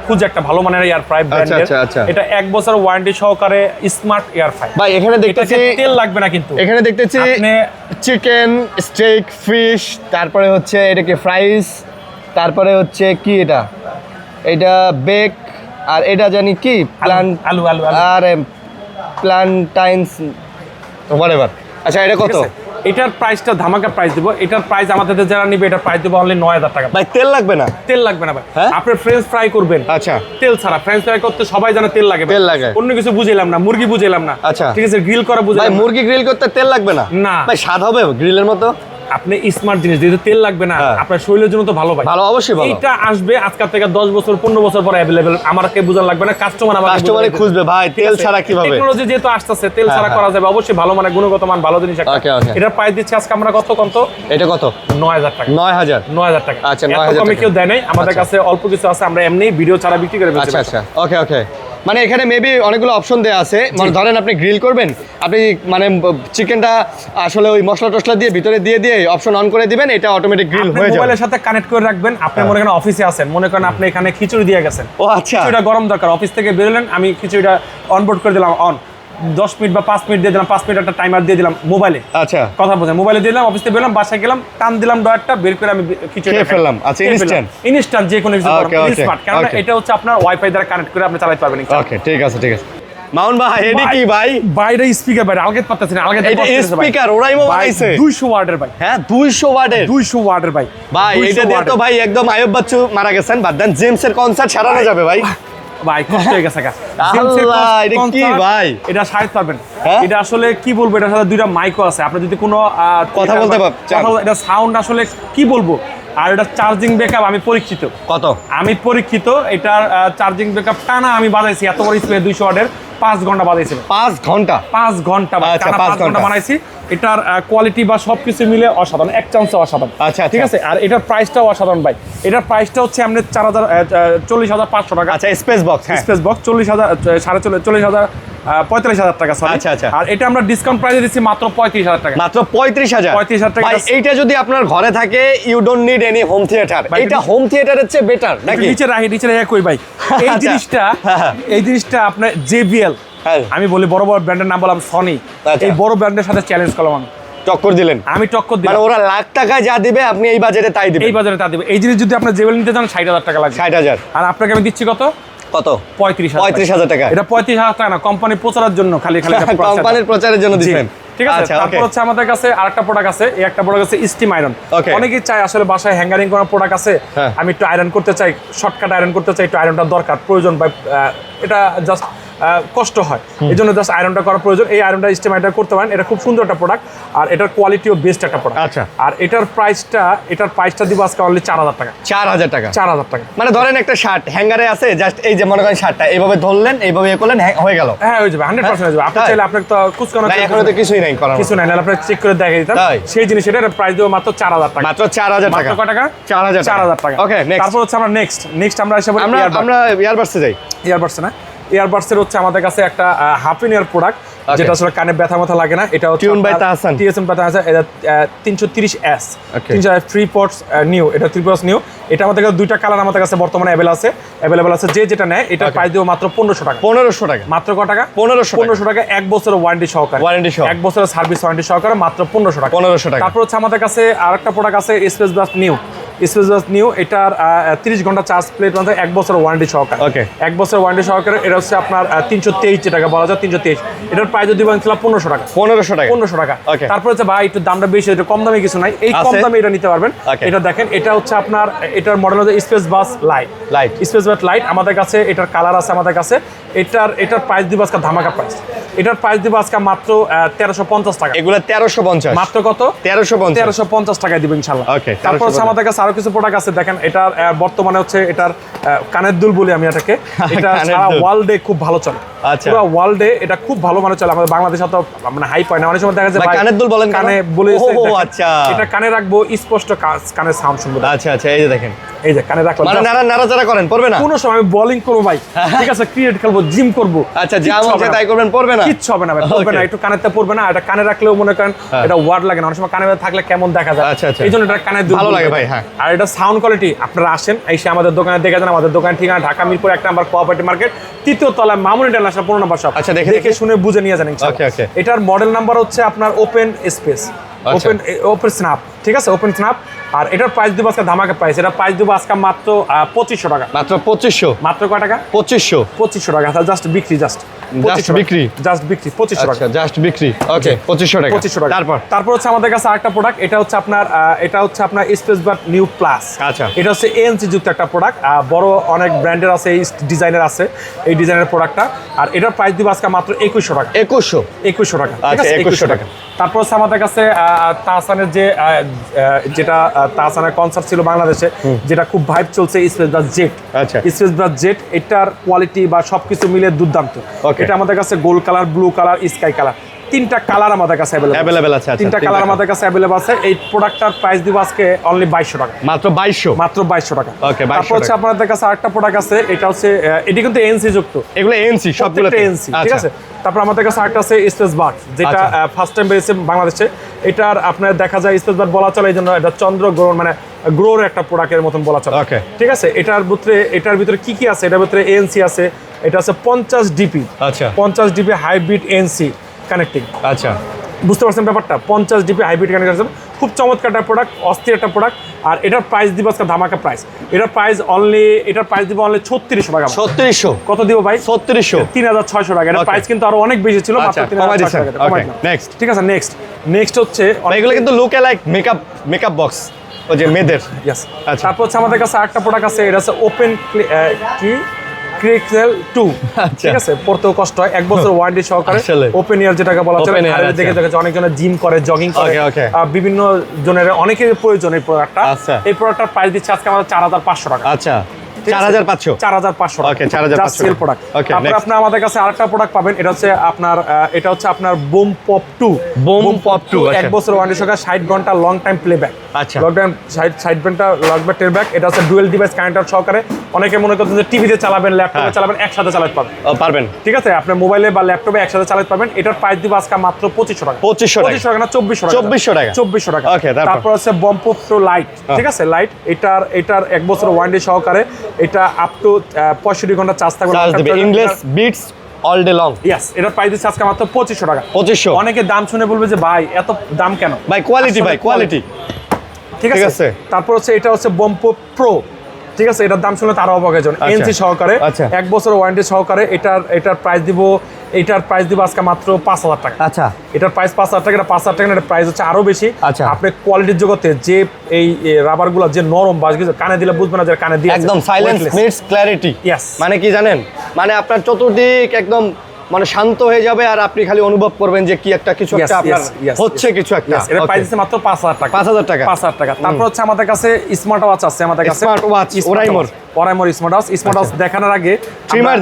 S1: খুঁজে একটা ভালো মানের এয়ার ফ্রাই ব্র্যান্ডের।
S2: আচ্ছা।
S1: এটা 1 বছর ওয়ারেন্টি সহকারে স্মার্ট এয়ার ফ্রাই।
S2: ভাই এখানে দেখতেছি
S1: তেল লাগবে না কিন্তু।
S2: এখানে দেখতেছি
S1: আপনি
S2: চিকেন, স্টেক, ফিশ, তারপরে হচ্ছে এটা কি ফ্রাইস, তারপরে হচ্ছে কি এটা বেক, আর এটা জানি কি
S1: আলু
S2: আর প্লান্টাইনস হোয়াটএভার। আচ্ছা, এটা
S1: ঠিক
S2: কত?
S1: আছে? এটার প্রাইসটা ধামাকা প্রাইস দিব। এটার প্রাইস আমাদের যারা নিবে এটার প্রাইস দেবো অনলি 9,000 টাকা।
S2: ভাই তেল লাগবে না?
S1: তেল লাগবে না ভাই।
S2: হ্যাঁ?
S1: আপনি ফ্রেঞ্চ ফ্রাই করবেন,
S2: আচ্ছা,
S1: তেল ছাড়া ফ্রেঞ্চ ফ্রাই করতে সবাই জানে তেল লাগে ভাই।
S2: তেল লাগে।
S1: অন্য কিছু বুঝাইলাম না, মুরগি বুঝাইলাম না।
S2: আচ্ছা।
S1: ঠিক আছে, গ্রিল করা
S2: ভাই
S1: বুঝাইলাম না।
S2: মুরগি গ্রিল করতে তেল লাগবে না?
S1: না।
S2: ভাই স্বাদ হবে গ্রিলের মতো?
S1: আপনি স্মার্ট জিনিস, যেহেতু তেল লাগবে না,
S2: হ্যাঁ।
S1: আপনার শরীরের জন্য তো ভালো ভাই।
S2: ভালো, অবশ্যই ভালো।
S1: এটা আসবে আজকাল থেকে 10 বছর 15 বছর পরে অ্যাভেলেবেল। আমাকে বোঝানো লাগবে না,
S2: কাস্টমারে খুঁজবে ভাই তেল ছাড়া কিভাবে।
S1: টেকনোলজি যেহেতু আসতেছে, তেল ছাড়া
S2: হ্যাঁ।
S1: করা যাবে অবশ্যই ভালো মানে গুণগত মান ভালো জিনিস একটা।
S2: Okay, okay।
S1: এটার প্রাইস দিচ্ছি আজকে আমরা কত?
S2: এটা কত?
S1: 9,000 টাকা।
S2: 9000।
S1: 9,000 টাকা।
S2: আচ্ছা,
S1: এত
S2: 9,000
S1: কমে
S2: টাকা।
S1: কেউ দেয় নাই, আমাদের
S2: আচ্ছা।
S1: কাছে অল্প কিছু আছে, আমরা এমনি ভিডিও ছাড়া বিক্রি করে ফেলছি।
S2: আচ্ছা, ওকে ওকে। মানে এখানে মেবি অনেকগুলো অপশন দেওয়া আছে, মানে ধরেন আপনি গ্রিল করবেন, আপনি মানে চিকেনটা আসলে ওই মশলা টসলা দিয়ে ভিতরে দিয়ে অপশন অন করে দিবেন, এটা অটোমেটিক গ্রিল
S1: আপনি
S2: হয়ে যাবে।
S1: মোবাইলের সাথে কানেক্ট করে রাখবেন। আপনি মনে করেন অফিসে আছেন, মনে করেন আপনি এখানে খিচুড়ি দিয়ে গেছেন,
S2: ও আচ্ছা,
S1: খিচুড়িটা গরম দরকার, অফিস থেকে বেরোলেন, আমি খিচুড়িটা অনবোর্ড করে দিলাম, অন 10 মিনিট বা 5 মিনিট দিয়ে দিলাম, 5 মিনিট একটা টাইমার দিয়ে দিলাম মোবাইলে।
S2: আচ্ছা,
S1: কথা বলছেন, মোবাইলে দিলাম, অফিস থেকে বেরোলাম, বাসায় গেলাম, টান দিলাম ডয়ারটা, বের করে আমি খিচুড়ি
S2: খেয়ে ফেললাম। আচ্ছা,
S1: ইনস্ট্যান্ট যে কোনো কিছু
S2: Okay, okay,
S1: স্মার্ট, কারণ
S2: okay।
S1: এটা হচ্ছে আপনার ওয়াইফাই দ্বারা কানেক্ট করে আপনি চালাতে পারবেন।
S2: ওকে, ঠিক আছে। মাউন ভাই এডি কি ভাই?
S1: বাইরে স্পিকার বাইরে আলগেত পাচ্ছেন না, আলগেত
S2: এটা স্পিকার ওরাইমো বানাইছে
S1: 200 ওয়াটের ভাই।
S2: হ্যাঁ, 200 ওয়াটের।
S1: 200 ওয়াটের ভাই।
S2: ভাই এটা দিয়ে তো ভাই একদম আয়ুব বাচ্চু মারা গেছেন, বাদ দেন জেমসের কনসার্ট সারানো যাবে ভাই।
S1: ভাই কষ্ট হয়ে গেছে গা।
S2: আল্লাহ, এটা কি ভাই?
S1: এটা সাইজ পাবেন।
S2: হ্যাঁ?
S1: এটা আসলে কি বলবো, এটার সাথে দুইটা মাইকও আছে, আপনি যদি কোনো
S2: কথা বলতে চান।
S1: এটা সাউন্ড আসলে কি বলবো। আর এটা চার্জিং ব্যাকআপ আমি পরীক্ষিত।
S2: কত?
S1: আমি পরীক্ষিত, এটার চার্জিং ব্যাকআপ টানা আমি বাজাইছি, এত বড় স্পিকার 200 ওয়াটের 5 ঘন্টা বাজাইছিল।
S2: 5 ঘন্টা?
S1: 5 ঘন্টা ভাই,
S2: আচ্ছা,
S1: টানা
S2: 5
S1: 5 ঘন্টা
S2: ঘন্টা।
S1: বানাইছি। এটার কোয়ালিটি বা সবকিছু মিলে অসাধারণ, এক চান্সে অসাধারণ।
S2: আচ্ছা,
S1: ঠিক আছে। আর এটার প্রাইসটাও অসাধারণ ভাই। এটার প্রাইসটা হচ্ছে আমাদের 40,500 টাকা।
S2: আচ্ছা, স্পেস বক্স। হ্যাঁ,
S1: স্পেস বক্স 40,000 40,000 45,000 টাকা, সরি।
S2: আচ্ছা, আচ্ছা।
S1: আর এটা আমরা ডিসকাউন্ট প্রাইসে দিচ্ছি মাত্র 35,000 টাকা।
S2: মাত্র 35,000।
S1: 35,000 টাকা।
S2: ভাই এইটা যদি আপনার ঘরে থাকে, you don't need any home theatre.
S1: ভাই,
S2: এটা হোম থিয়েটারের চেয়ে বেটার নাকি?
S1: নিচে রাখি কই ভাই। এই
S2: আচ্ছা।
S1: জিনিসটা আপনার JBL,
S2: হ্যাঁ।
S1: আমি বলি বড় বড় ব্র্যান্ডের নাম বললাম, সনি,
S2: আচ্ছা।
S1: এই বড় ব্র্যান্ডের সাথে চ্যালেঞ্জ করলাম আমি।
S2: টক্কর দিলেন?
S1: আমি টক্কর
S2: মানে
S1: দিলাম।
S2: ওরা লাখ টাকায় যা দিবে আপনি এই বাজেটে তাই দিবেন?
S1: এই বাজারে তা দিবে। এই জিনিস যদি আপনি JBL নিতে চান 60,000 টাকা লাগবে।
S2: 60,000।
S1: আর আপনাকে আমি দিচ্ছি কত?
S2: 35,000 টাকা।
S1: এটা 35,000 টাকা না, কোম্পানি প্রচারের জন্য খালি
S2: কোম্পানির প্রচারের জন্য দিবেন?
S1: ঠিক আছে।
S2: আচ্ছা,
S1: তারপর
S2: ওকে।
S1: হচ্ছে আমাদের কাছে আরেকটা প্রোডাক্ট আছে, এই একটা প্রোডাক্ট আছে স্টিম আয়রন।
S2: Okay।
S1: অনেকেই চায় আসলে বাসায় হ্যাঙ্গারিং করার প্রোডাক্ট আছে,
S2: হ্যাঁ।
S1: আমি একটু আয়রন করতে চাই, শর্টকাট আয়রন করতে চাই, একটু আয়রনটা দরকার প্রয়োজন, বা এটা জাস্ট কষ্ট হয়, এই জন্য জাস্ট আয়রনটা করা প্রয়োজন। এই আয়রনটা স্টেম আয়রনটা করতে পারেন, এটা খুব সুন্দর একটা প্রোডাক্ট আর এটার কোয়ালিটিও বেস্ট একটা প্রোডাক্ট।
S2: আচ্ছা।
S1: আর এটার প্রাইসটা দিব আজকে অনলি 4000 টাকা।
S2: 4000 টাকা।
S1: 4000 টাকা।
S2: মানে ধরেন একটা শার্ট হ্যাঙ্গারে আছে, জাস্ট এই যে মনে করেন শার্টটা এইভাবে ধরলেন, এইভাবে করলেন, হয়ে গেল।
S1: হ্যাঁ হয়ে যাবে, 100% হয়ে যাবে। আপনি চাইলে আপনাকে তো কুচকানো
S2: এখনো তো কিছুই নাই করার,
S1: কিছু নাই, না আপনাকে চেক করে দেখাই দিতাম সেই জিনিস। এটার প্রাইস দেব মাত্র 4000 টাকা।
S2: মাত্র 4000 টাকা।
S1: মাত্র কত টাকা?
S2: 4000
S1: টাকা।
S2: ওকে, নেক্সট।
S1: তারপর হচ্ছে আমরা নেক্সট আমরা এসে বলি
S2: আমরা ইয়ারবাডসে যাই।
S1: ইয়ারবাডস না, ইয়ারবাডসের হচ্ছে আমাদের কাছে একটা হাফ ইন ইয়ার প্রোডাক্ট, যেটা আসলে কানে ব্যথা মাথা লাগে না। এটা হচ্ছে
S2: tune by Tahsan,
S1: TSM by Tahsan. এটা 330S, 3 পোর্টস নিউ, এটা 3 পোর্টস নিউ। এটা আমাদের কাছে দুইটা কালার আমাদের কাছে বর্তমানে अवेलेबल আছে। যে যেটা নেয় এটা প্রাইস দেব মাত্র 1500 টাকা।
S2: 1500 টাকা।
S1: মাত্র কত টাকা?
S2: 1500
S1: টাকা। 1 বছরের ওয়ারেন্টি সহকারে, 1 বছরের সার্ভিস ওয়ারেন্টি সহকারে মাত্র 1500 টাকা।
S2: 1500 টাকা।
S1: তারপর হচ্ছে আমাদের কাছে আরেকটা প্রোডাক্ট আছে স্পেস ব্রাশ নিউ। এটার 30 ঘন্টা চার্জ প্লেট মানে 1 বছরের ওয়ারেন্টি সহকারে।
S2: ওকে,
S1: 1 বছরের ওয়ারেন্টি সহকারে। এটা হচ্ছে আপনার 323 টাকা বলা যায়, 323। এটার প্রাইস যদি বলেন 1500 টাকা। 1500 টাকা। তারপর হচ্ছে ভাই একটু দামটা বেশি, এটা কম দামে কিছু নাই, এই কম দামে এটা নিতে পারবেন। এটা দেখেন, এটা হচ্ছে আপনার এটার মডেল হচ্ছে স্পেস বাস লাইট। স্পেস বাস লাইট আমাদের কাছে, এটার কালার আছে আমাদের কাছে। এটার প্রাইস দিব আজকে ধামাকা প্রাইস। এটার প্রাইস দিব আজকে মাত্র 1350 টাকা।
S2: এগুলো 1350।
S1: মাত্র কত?
S2: 1350
S1: টাকায় দিব ইনশাআল্লাহ।
S2: ওকে।
S1: তারপর হচ্ছে আমাদের কাছে আরো কিছু প্রোডাক্ট আছে। দেখেন এটার বর্তমানে হচ্ছে এটার কানের দুল বলি আমি এটাকে। এটা সারা ওয়ার্ল্ডে খুব ভালো চলে।
S2: আচ্ছা।
S1: পুরো ওয়ার্ল্ডে এটা খুব ভালো মানে চলে। আমাদের বাংলাদেশে তো মানে হাই পায় না, অনেক সময় দেখা যায়
S2: ভাই কানের দুল বলেন,
S1: কানে বলে।
S2: ও আচ্ছা,
S1: এটা কানে রাখবো, স্পষ্ট কানে সাউন্ড শুনবো।
S2: আচ্ছা আচ্ছা, এই যে দেখেন,
S1: এই যে কানে রাখলাম,
S2: মানে নাড়াচাড়া করেন, পড়বে না
S1: কোনো সময় আমি বোলিং করবো ভাই, ঠিক আছে, ক্রিকেট খেলবো, জিম করবো,
S2: আচ্ছা, যা মন চায় তাই করবেন, পড়বে না,
S1: কিচ্ছু হবে না ভাই, পড়বে না। একটু কানেতে পড়বে না, এটা কানে রাখলেও মনে করেন এটা ওয়ার্ড লাগে না, অনেক সময় কানে থাকলে কেমন দেখা যায়।
S2: আচ্ছা আচ্ছা,
S1: এই জন্য এটা কানে
S2: ভালো লাগে ভাই। হ্যাঁ,
S1: আর এটা সাউন্ড কোয়ালিটি আপনারা আসেন, এসে আমাদের দোকানে দেখে যান। আমাদের দোকান ঠিকানা ঢাকা মিরপুর 1 নম্বর কোঅপারেটিভ মার্কেট, 3য় তলায় মামুন ইন্টারন্যাশনাল 15 নম্বর শপ।
S2: আচ্ছা,
S1: দেখে শুনে বুঝে নিয়ে যান ইনশাআল্লাহ।
S2: ওকে।
S1: এটার মডেল নাম্বার হচ্ছে আপনার ওপেন স্পেস, ওপেন স্ন্যাপ, ঠিক আছে, ওপেন স্ন্যাপ। আর এটার প্রাইস দিব আজকে ধামাকা প্রাইস। এটা প্রাইস দিব আজকে মাত্র 2500 টাকা।
S2: মাত্র 2500।
S1: মাত্র কয় টাকা?
S2: 2500
S1: টাকা। জাস্ট বিক্রি, জাস্ট বিক্রি 2500 টাকা।
S2: জাস্ট বিক্রি। ওকে, 2500 টাকা।
S1: তারপর হচ্ছে আমাদের কাছে আরেকটা প্রোডাক্ট, এটা হচ্ছে আপনার স্পেস বাট নিউ প্লাস।
S2: আচ্ছা,
S1: এটা হচ্ছে ANC যুক্ত একটা প্রোডাক্ট। বড় অনেক ব্র্যান্ডের আছে, এই ডিজাইনের আছে, এই ডিজাইনের প্রোডাক্টটা। আর এটার প্রাইস দিব আজকে মাত্র 2100 টাকা। 2100 টাকা।
S2: আচ্ছা, 2100 টাকা।
S1: তারপর হচ্ছে আমাদের কাছে তাহসানের যেটা তাহসানের কনসার্ট ছিল বাংলাদেশে, যেটা খুব ভাইব চলছে, স্পেস ব্রাশ জেট।
S2: আচ্ছা,
S1: স্পেস ব্রাশ জেট, এটার কোয়ালিটি বা সবকিছু মিলে দুর্দান্ত। এটা আমাদের কাছে gold colour, blue colour, sky colour, 3টা কালার আমাদের কাছে अवेलेबल আছে। 3টা কালার আমাদের কাছে अवेलेबल আছে। এই প্রোডাক্টটার প্রাইস দিব আজকে অনলি 2200 টাকা।
S2: মাত্র 2200
S1: টাকা।
S2: ওকে,
S1: তারপর হচ্ছে আপনাদের কাছে আরেকটা প্রোডাক্ট আছে, এটা হচ্ছে এটি কিন্তু ANC যুক্ত,
S2: এগুলো ANC সবগুলো
S1: ANC, ঠিক আছে। তারপর আমাদের কাছে আরেকটা আছে স্পেস বাট, যেটা ফার্স্ট টাইম বেরিয়েছে বাংলাদেশে। এটার আপনার দেখা যায় স্পেস বাট বলা চলে, এই জন্য এটা চন্দ্র গ্রহণ মানে গ্রোর একটা প্রোডাক্টের মতন বলা চলে।
S2: ওকে,
S1: ঠিক আছে। এটার ভিতরে কি কি আছে? এটার ভিতরে ANC আছে, এটা আছে 50 ডিপি।
S2: আচ্ছা,
S1: 50 ডিপি হাইব্রিড ANC কানেক্টিং।
S2: আচ্ছা,
S1: বুঝতে পারছেন ব্যাপারটা? 50 ডিপি হাইব্রিড কানেক্টিং, খুব চমৎকার একটা প্রোডাক্ট, অস্থির একটা প্রোডাক্ট। আর এটার প্রাইস দিব আজকে ধামাকা প্রাইস। এটার প্রাইস দিব অনলি 3600 টাকা।
S2: 3600?
S1: কত দিব ভাই?
S2: 3600,
S1: 3600 টাকা। এটার প্রাইস কিন্তু আরো অনেক বেশি ছিল, মাত্র 3600 টাকা।
S2: ওকে, নেক্সট।
S1: ঠিক আছে, নেক্সট হচ্ছে
S2: এগুলো কিন্তু লুক লাইক মেকআপ বক্স, ওই যে মেয়েদের।
S1: ইয়েস। তারপর হচ্ছে আমাদের কাছে আরেকটা প্রোডাক্ট আছে, এটা হচ্ছে ওপেন ক্রিক্সেল 2। ঠিক আছে, পড়তেও কষ্ট হয়, 1 বছর ওয়ারেন্টি সহকারে ওপেন ইয়ার যেটাকে বলা চলে। আর দেখে অনেকজনের জিম করে, জগিং করে, বিভিন্ন জনের অনেকের প্রয়োজন এই প্রোডাক্টটা। এই প্রোডাক্টটার প্রাইস দিচ্ছে আজকে আমাদের 4500 টাকা।
S2: আচ্ছা, 4500
S1: টাকা।
S2: ওকে, 4500
S1: সেল প্রোডাক্ট। তারপর আপনি আমাদের কাছে আরেকটা প্রোডাক্ট পাবেন, এটা হচ্ছে আপনার বুম পপ 2। 1 বছর ওয়ারেন্টি সহকারে, 60 ঘন্টা লং টাইম প্লেব্যাক।
S2: আচ্ছা,
S1: লং টাইম 60 ঘন্টা লং টাইম প্লেব্যাক। এটা হচ্ছে ডুয়াল ডিভাইস কানেক্টর সহকারে। অনেকে মনে করছেন যে টিভিতে চালাবেন, ল্যাপটপে চালাবেন, একসাথে চালাতে পারবেন। ঠিক আছে, আপনি মোবাইলে বা ল্যাপটপে একসাথে চালাতে পারবেন। এটার প্রাইস দিব আজকে মাত্র 2500 টাকা। 2500 টাকা না, 2400 টাকা।
S2: ওকে,
S1: তারপর হচ্ছে বম্পো প্রো লাইট। ঠিক আছে, লাইট, এটার 1 বছর ওয়ারেন্টি সহকারে। এটা আপ টু 65 ঘন্টা চার্জ থাকবে।
S2: English beats all day long.
S1: Yes, এটা প্রাইস দিচ্ছে আজকে মাত্র 2500 টাকা।
S2: 2500।
S1: অনেকে দাম শুনে বলবে যে ভাই এত দাম কেন?
S2: ভাই কোয়ালিটি।
S1: ঠিক আছে। তারপর হচ্ছে এটা হচ্ছে বম্পো প্রো। ঠিক আছে, এটার দাম শুনলে তারও অবাক হয়ে যাবেন। ANC সহকারে, 1 বছর ওয়ারেন্টি সহকারে। এটার প্রাইস দিব আজকে মাত্র 5000 টাকা।
S2: আচ্ছা,
S1: এটার প্রাইস 5000 টাকা। এটা 5000 টাকা, এটা প্রাইস হচ্ছে আরো বেশি।
S2: আচ্ছা,
S1: আপনি কোয়ালিটির জগতে যে এই রাবারগুলো যে নরম, কানে দিলে বুঝবে না যে কানে দিয়ে
S2: একদম সাইলেন্স মিটস ক্ল্যারিটি।
S1: ইয়েস,
S2: মানে কি জানেন, মানে আপনার চতুর্দিক একদম মানে শান্ত হয়ে যাবে আর আপনি খালি অনুভব করবেন যে কি একটা কিছু একটা আপনার হচ্ছে কিছু একটা।
S1: এটা প্রাইস আছে মাত্র 5000 টাকা।
S2: 5000 টাকা।
S1: 5000 টাকা। তারপর হচ্ছে আমাদের কাছে স্মার্ট ওয়াচ আছে আমাদের কাছে।
S2: স্মার্ট ওয়াচ ওরাইমোর
S1: স্মার্ট ওয়াচ। স্মার্ট ওয়াচ দেখানোর আগে
S2: ট্রিমার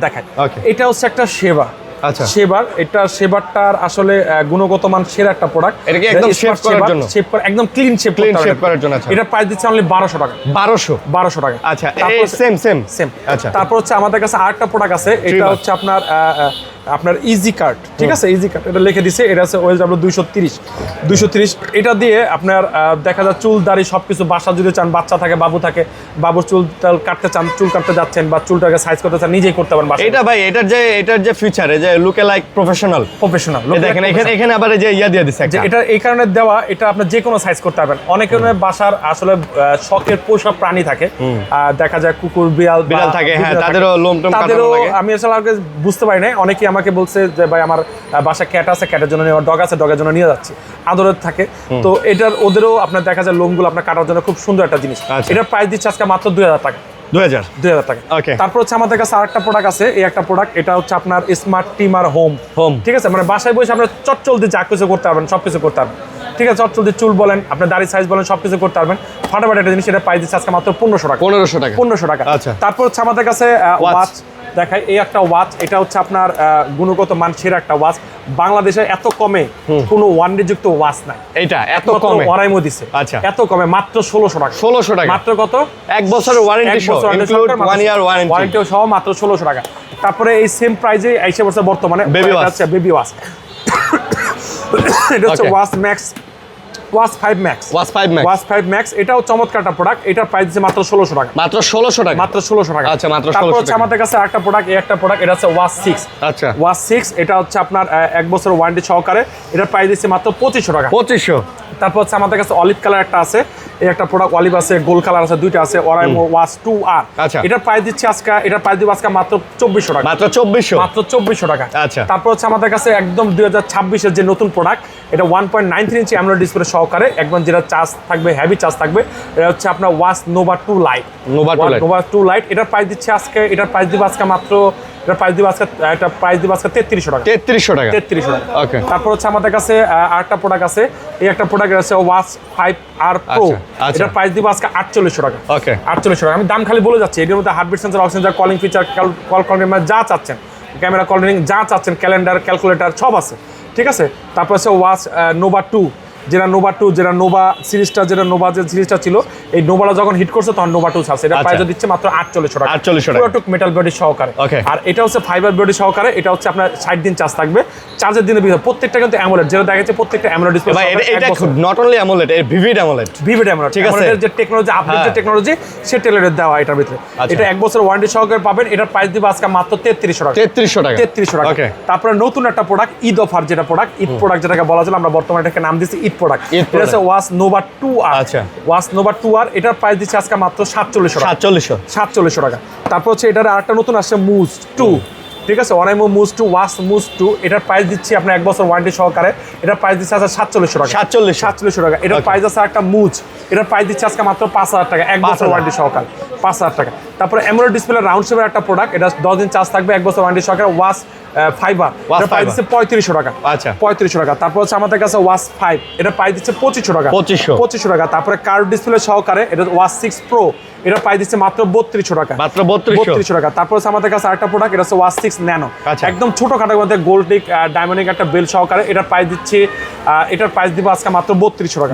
S2: দেখাই।
S1: ওকে। এটা হচ্ছে একটা সেবা।
S2: আচ্ছা।
S1: সেবার, এটা সেবারটার আসলে গুণগত মান সেরা একটা প্রোডাক্ট।
S2: এটা কি একদম শেভ করার জন্য?
S1: শেভ করে একদম ক্লিন শেভ
S2: করার জন্য। আচ্ছা।
S1: এটা প্রাইস দিচ্ছে অনলি 1200 টাকা।
S2: 1200
S1: টাকা।
S2: আচ্ছা, এই সেম।
S1: আচ্ছা। তারপর হচ্ছে আমাদের কাছে আরেকটা প্রোডাক্ট আছে, এটা হচ্ছে আপনার ইজি কার্ড, ঠিক আছে? ইজি কার্ড এটা লিখে দিছে, এটা আছে OSW 230। এটা দিয়ে আপনার দেখা যায় চুল দাড়ি সবকিছু, বাসা যদি চান, বাচ্চা থাকে, বাবু থাকে, বাবুর চুল কাটতে চান, চুল কাটতে যাচ্ছেন বা চুলটাকে সাইজ করতে চান, নিজেই করতে পারেন বাসায়।
S2: এটা ভাই এটার যে ফিচার, এই যে লুক লাইক প্রফেশনাল। দেখেন এখানে আবার এই যে ইয়া দিয়ে দিছে একটা।
S1: এটা এই কারণে দেওয়া, এটা আপনি যে কোনো সাইজ করতে পারবেন। অনেকের বাসার আসলে শখের পোষা প্রাণী থাকে, দেখা যায় কুকুর, বিড়াল
S2: থাকে, হ্যাঁ, তাদেরও লোমটোম কাটানো লাগে।
S1: আমি আসলে আগে বুঝতে পারি না, অনেকেই আমাকে বলছে যে ভাই আমার বাসায় ক্যাট আছে, ক্যাটের জন্য নিয়ে, ডগ আছে, ডগের জন্য নিয়ে যাচ্ছি, আদরের থাকে। তো এটার ওদেরও আপনার দেখা যায় লোমগুলো আপনার কাটার জন্য খুব সুন্দর একটা জিনিস। এটার প্রাইস দিচ্ছে আজকে মাত্র 2000 টাকা। 2000 টাকা। তারপর হচ্ছে আমাদের কাছে আরেকটা প্রোডাক্ট আছে, এই একটা প্রোডাক্ট, এটা হচ্ছে আপনার স্মার্ট ট্রিমার হোম। ঠিক আছে, মানে বাসায় বসে আপনার চটচলতি যা কিছু করতে পারবেন, সবকিছু করতে পারবেন। ঠিক আছে, চটচলতি চুল বলেন, আপনার দাড়ি সাইজ বলেন, সবকিছু করতে পারবেন। ফাটাফাটি একটা জিনিস, এটা প্রাইস দিচ্ছে আজকে মাত্র 1500 টাকা। 1500 টাকা। তারপর হচ্ছে আমাদের কাছে ওয়াচ দেখাই, এই একটা ওয়াচ, এটা হচ্ছে আপনার গুণগত মান সেরা একটা ওয়াচ। বাংলাদেশে এত কমে কোনো ওয়ারেন্টি যুক্ত ওয়াচ নাই।
S2: এটা এত কমে
S1: ওরাইমো দিছে।
S2: আচ্ছা,
S1: এত কমে মাত্র 1600 টাকা।
S2: 1600 টাকা
S1: মাত্র কত?
S2: 1 বছরের ওয়ারেন্টি সহ, ইনক্লুড 1 ইয়ার
S1: ওয়ারেন্টি সহ মাত্র 1600 টাকা। তারপরে এই সেম প্রাইজে আইসা বর্তমানে বেবি ওয়াচ। এটা হচ্ছে ওয়াচ ম্যাক্স, ওয়াচ 5 ম্যাক্স। এটাও চমৎকার একটা প্রোডাক্ট। এটার প্রাইস আছে মাত্র 1600 টাকা।
S2: মাত্র 1600 টাকা। আচ্ছা, মাত্র 1600 টাকা।
S1: তারপর হচ্ছে আমাদের কাছে আরেকটা প্রোডাক্ট, এই একটা প্রোডাক্ট, এটা হচ্ছে ওয়াচ 6।
S2: আচ্ছা,
S1: ওয়াচ 6, এটা হচ্ছে আপনার 1 বছর ওয়ারেন্টি সহকারে। এটার প্রাইস আছে মাত্র 2500 টাকা।
S2: 2500।
S1: তারপর হচ্ছে আমাদের কাছে অলিভ কালার একটা আছে, এই একটা প্রোডাক্ট অলিভ আছে, গোল্ড কালার আছে, দুইটা আছে, ওরাইমো ওয়াচ 2R।
S2: আচ্ছা,
S1: এটার প্রাইস দিচ্ছে আজকে, মাত্র 2400 টাকা।
S2: মাত্র 2400
S1: টাকা।
S2: আচ্ছা।
S1: তারপর হচ্ছে আমাদের কাছে একদম 2026 এর যে নতুন প্রোডাক্ট, এটা 1.93 ইঞ্চি অ্যামোলেড ডিসপ্লে সহকারে, একদম যেটা চার্জ থাকবে, হেভি চার্জ থাকবে। এটা হচ্ছে আপনার ওয়াচ নোভা 2 লাইট। এটার প্রাইস দিচ্ছে আজকে, এটার প্রাইস দিব আজকে মাত্র, এটা প্রাইস দিব আজকে 3300 টাকা।
S2: 3300 টাকা।
S1: ওকে। তারপর হচ্ছে আমাদের কাছে আরেকটা প্রোডাক্ট আছে, এই একটা প্রোডাক্ট আছে ওয়াচ 5R Pro। এটার প্রাইস দিব আজকে 4800 টাকা।
S2: ওকে,
S1: 4800 টাকা। আমি দাম খালি বলে যাচ্ছি। এর মধ্যে heartbeat sensor, oxygen, calling feature, call control, যা চাচ্ছেন, ক্যামেরা কন্ট্রোলিং যা চাচ্ছেন, ক্যালেন্ডার, ক্যালকুলেটর সব আছে। ঠিক আছে। তারপর হচ্ছে ওয়াচ নোভা 2, যেটা নোভা সিরিজটা, যে সিরিজটা ছিল, এই নোভাটা যখন হিট করছে তখন নোভা 2 ছাড়ছে। এটা প্রাইস দিচ্ছে মাত্র 4800 টাকা।
S2: 4800 টাকা।
S1: পুরোটুক মেটাল বডি সহকারে। আর এটা হচ্ছে ফাইবার বডি সহকারে। এটা হচ্ছে আপনার 60 দিন চার্জ থাকবে। চার্জের দিনে প্রত্যেকটা কিন্তু অ্যামোলেড, যেটা দেখা যাচ্ছে প্রত্যেকটা অ্যামোলেড ডিসপ্লে।
S2: ভাই এটা নট অনলি অ্যামোলেড, এর ভিভিড অ্যামোলেড। ঠিক আছে,
S1: যে টেকনোলজি আপডেট, যে টেকনোলজি সে টেলারের দেওয়া এটার ভিতরে। এটা 1 বছর ওয়ারেন্টি সহকারে পাবেন। এটার প্রাইস দিব আজকে মাত্র 3300 টাকা। 3300 টাকা। তারপরে নতুন একটা প্রোডাক্ট, ঈদ অফার, যেটা প্রোডাক্ট ঈদ প্রোডাক্ট, যেটাকে বলা যায়, আমরা বর্তমানে এটাকে নাম দিচ্ছি ঈদ প্রোডাক্ট। এটা হচ্ছে ওয়াচ নোভা 2R।
S2: আচ্ছা,
S1: ওয়াচ নোভা 2R, এটার প্রাইস দিচ্ছে আজকে মাত্র 4700 টাকা। তারপর হচ্ছে এটার আরেকটা নতুন আসছে মুজ 2। ঠিক আছে, ওরাইমো মুজ 2, ওয়াচ মুজ 2। এটার প্রাইস দিচ্ছি আপনার 1 বছর ওয়ারেন্টি সহকারে। এটার প্রাইস দিচ্ছে আজকে 4700 টাকা। 4700 টাকা। এটার প্রাইস আছে একটা মুজ, এটার প্রাইস দিচ্ছে আজকে মাত্র 5000 টাকা, 1 বছর ওয়ারেন্টি সহকারে, 5000 টাকা। তারপরে অ্যামোলেড ডিসপ্লে রাউন্ড শেপের একটা প্রোডাক্ট, এটা 10 দিন চার্জ থাকবে, 1 বছর ওয়ারেন্টি সহকারে, ওয়াচ ফাইবার। এটার প্রাইস দিচ্ছে 3500 টাকা।
S2: আচ্ছা,
S1: 3500 টাকা। তারপর হচ্ছে আমাদের কাছে ওয়াচ 5, এটার প্রাইস দিচ্ছে 2500 টাকা। 2500 টাকা। তারপরে কার্ভ ডিসপ্লে সহকারে, এটা ওয়াচ 6 প্রো, এটার প্রাইস দিচ্ছে মাত্র 3200 টাকা। 3200 টাকা। তারপর হচ্ছে আমাদের কাছে আরেকটা প্রোডাক্ট, এটা হচ্ছে ওয়াচ 6 ন্যানো, একদম ছোট খাটের মধ্যে গোল্ডিক ডায়মন্ডিক একটা বেল সহকারে। এটার প্রাইস দিচ্ছে, এটার প্রাইস দিব আজকে মাত্র 3200 টাকা।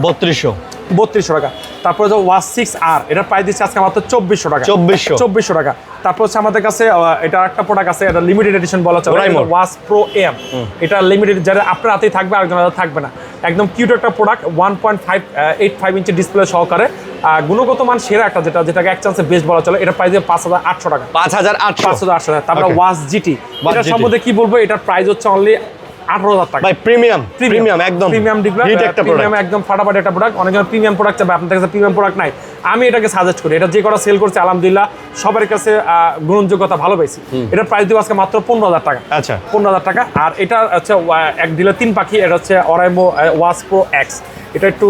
S1: 3200 টাকা। তারপর হচ্ছে ওয়াচ 6R, এটার প্রাইস দিচ্ছে আজকে মাত্র 2400 টাকা। 2400 টাকা। তারপর হচ্ছে আমাদের কাছে এটা একটা প্রোডাক্ট আছে, এটা লিমিটেড এডিশন বলা চলে, ওয়াচ প্রো এম। এটা লিমিটেড, যারা আপনার হাতেই থাকবে, আরেকজন হাতে থাকবে না। একদম কিউট একটা প্রোডাক্ট, 1.85 ইঞ্চি ডিসপ্লে সহকারে, গুণগত মান সেরা একটা, যেটাকে এক চান্সে বেস্ট বলা চলে। এটা প্রাইস 5800 টাকা। 5800 টাকা। তারপরে ওয়াচ জিটি, এটার সম্বন্ধে কি বলবো, এটার প্রাইস হচ্ছে অনলি 18,000 টাকা।
S2: ভাই প্রিমিয়াম একদম
S1: প্রিমিয়াম ডিগলার,
S2: হিট একটা
S1: প্রিমিয়াম
S2: প্রোডাক্ট।
S1: একদম ফাটাফাটি একটা প্রোডাক্ট। অনেকজন প্রিমিয়াম প্রোডাক্ট চাবে, আপনাদের কাছে প্রিমিয়াম প্রোডাক্ট নাই, আমি এটাকে সাজেস্ট করি। এটা যে কটা সেল করছে আলহামদুলিল্লাহ সবার কাছে গ্রহণযোগ্যতা ভালো পাইছি। এটার প্রাইস দিব আজকে মাত্র 15,000 টাকা।
S2: আচ্ছা
S1: 15,000 টাকা। আর এটা হচ্ছে এক ডিলে 3 পাখি, এটা হচ্ছে অরাইমো ওয়াচ প্রো এক্স। এটা একটু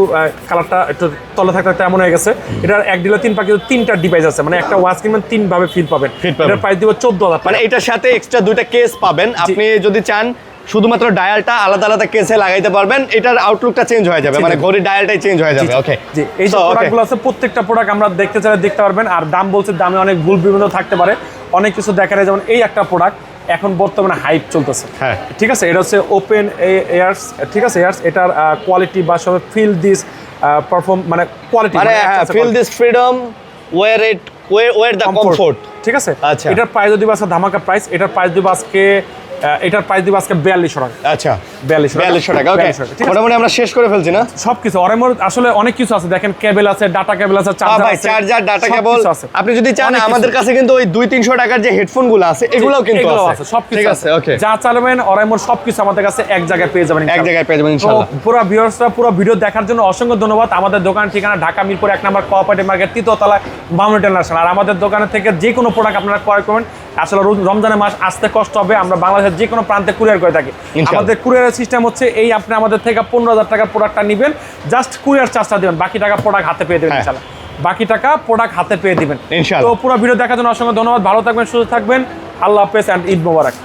S1: কালারটা একটু তলে থাকতে এমন হয়ে গেছে। এটার এক ডিলে 3 পাখি 3টা ডিভাইস আছে, মানে একটা ওয়াচ কিনবেন 3 ভাবে ফিল পাবেন। এটার প্রাইস দিব 14,000 টাকা।
S2: মানে এটার সাথে এক্সট্রা 2টা কেস পাবেন, আপনি যদি চান শুধুমাত্র ডায়ালটা আলাদা আলাদা কেসে লাগাইতে পারবেন, এটার আউটলুকটা চেঞ্জ হয়ে যাবে, মানে ঘড়ির ডায়ালটাই চেঞ্জ হয়ে যাবে। ওকে
S1: জি, এই যে প্রোডাক্টগুলো আছে প্রত্যেকটা প্রোডাক্ট আমরা দেখতে চাইলে দেখতে পারবেন। আর দাম বলছে, দামে অনেক ভুল বিভিন্ন থাকতে পারে, অনেক কিছু দেখা যায়। যেমন এই একটা প্রোডাক্ট এখন বর্তমানে হাইপ চলতেছে,
S2: হ্যাঁ
S1: ঠিক আছে, এটা হচ্ছে ওপেন এয়ার্স, ঠিক আছে, এয়ার্স। এটার কোয়ালিটি বা সব ফিল দিস পারফর্ম মানে কোয়ালিটি,
S2: মানে feel this freedom wear it wear the comfort,
S1: ঠিক আছে।
S2: আচ্ছা
S1: এটার প্রাইস যদি আজকে ধামাকা প্রাইস, এটার প্রাইস দিব আজকে এটার প্রাইস দিব আজকে 4200 টাকা।
S2: আচ্ছা
S1: 4200
S2: টাকা। ওকে, মোটামুটি আমরা শেষ করে ফেলছি না
S1: সবকিছু। অরেমোর আসলে অনেক কিছু আছে, দেখেন কেবল আছে, ডাটা কেবল আছে, চার্জার আছে,
S2: চার্জার ডাটা কেবল
S1: সবকিছু আছে।
S2: আপনি যদি চান আমাদের কাছে কিন্তু ওই 200-300 টাকার যে হেডফোন গুলো আছে এগুলোও কিন্তু আছে,
S1: সবকিছু
S2: ঠিক
S1: আছে।
S2: আছে। ওকে,
S1: যা চালাবেন অরেমোর সবকিছু আমাদের কাছে এক জায়গায় পেয়ে যাবেন,
S2: এক জায়গায় পেয়ে যাবেন ইনশাআল্লাহ।
S1: পুরো ভিউয়ার্সরা পুরো ভিডিও দেখার জন্য অসংখ্য ধন্যবাদ। আমাদের দোকান ঠিকানা ঢাকা মিরপুর 1 নম্বর কোঅপারেটিভ মার্কেট, 3য় তলায় বামুন ইন্টারন্যাশনাল। আর আমাদের দোকানে থেকে যে কোনো প্রোডাক্ট আপনারা ক্রয় করবেন, আসলে রমজানের মাস আসতে কষ্ট হবে, আমরা বাংলাদেশের যে কোনো প্রান্তে কুরিয়ার করে থাকি। আমাদের কুরিয়ারের সিস্টেম হচ্ছে এই, আপনি আমাদের থেকে 15,000 টাকার প্রোডাক্টটা নেবেন, জাস্ট কুরিয়ার চার্জটা দিবেন, বাকি টাকা প্রোডাক্ট হাতে পেয়ে দেবেন ইনশাআল্লাহ। বাকি টাকা প্রোডাক্ট হাতে পেয়ে দিবেন
S2: ইনশাআল্লাহ।
S1: তো পুরো ভিডিও দেখার জন্য অসংখ্য ধন্যবাদ। ভালো থাকবেন, সুস্থ থাকবেন, আল্লাহ হাফেজ এন্ড ঈদ মোবারক।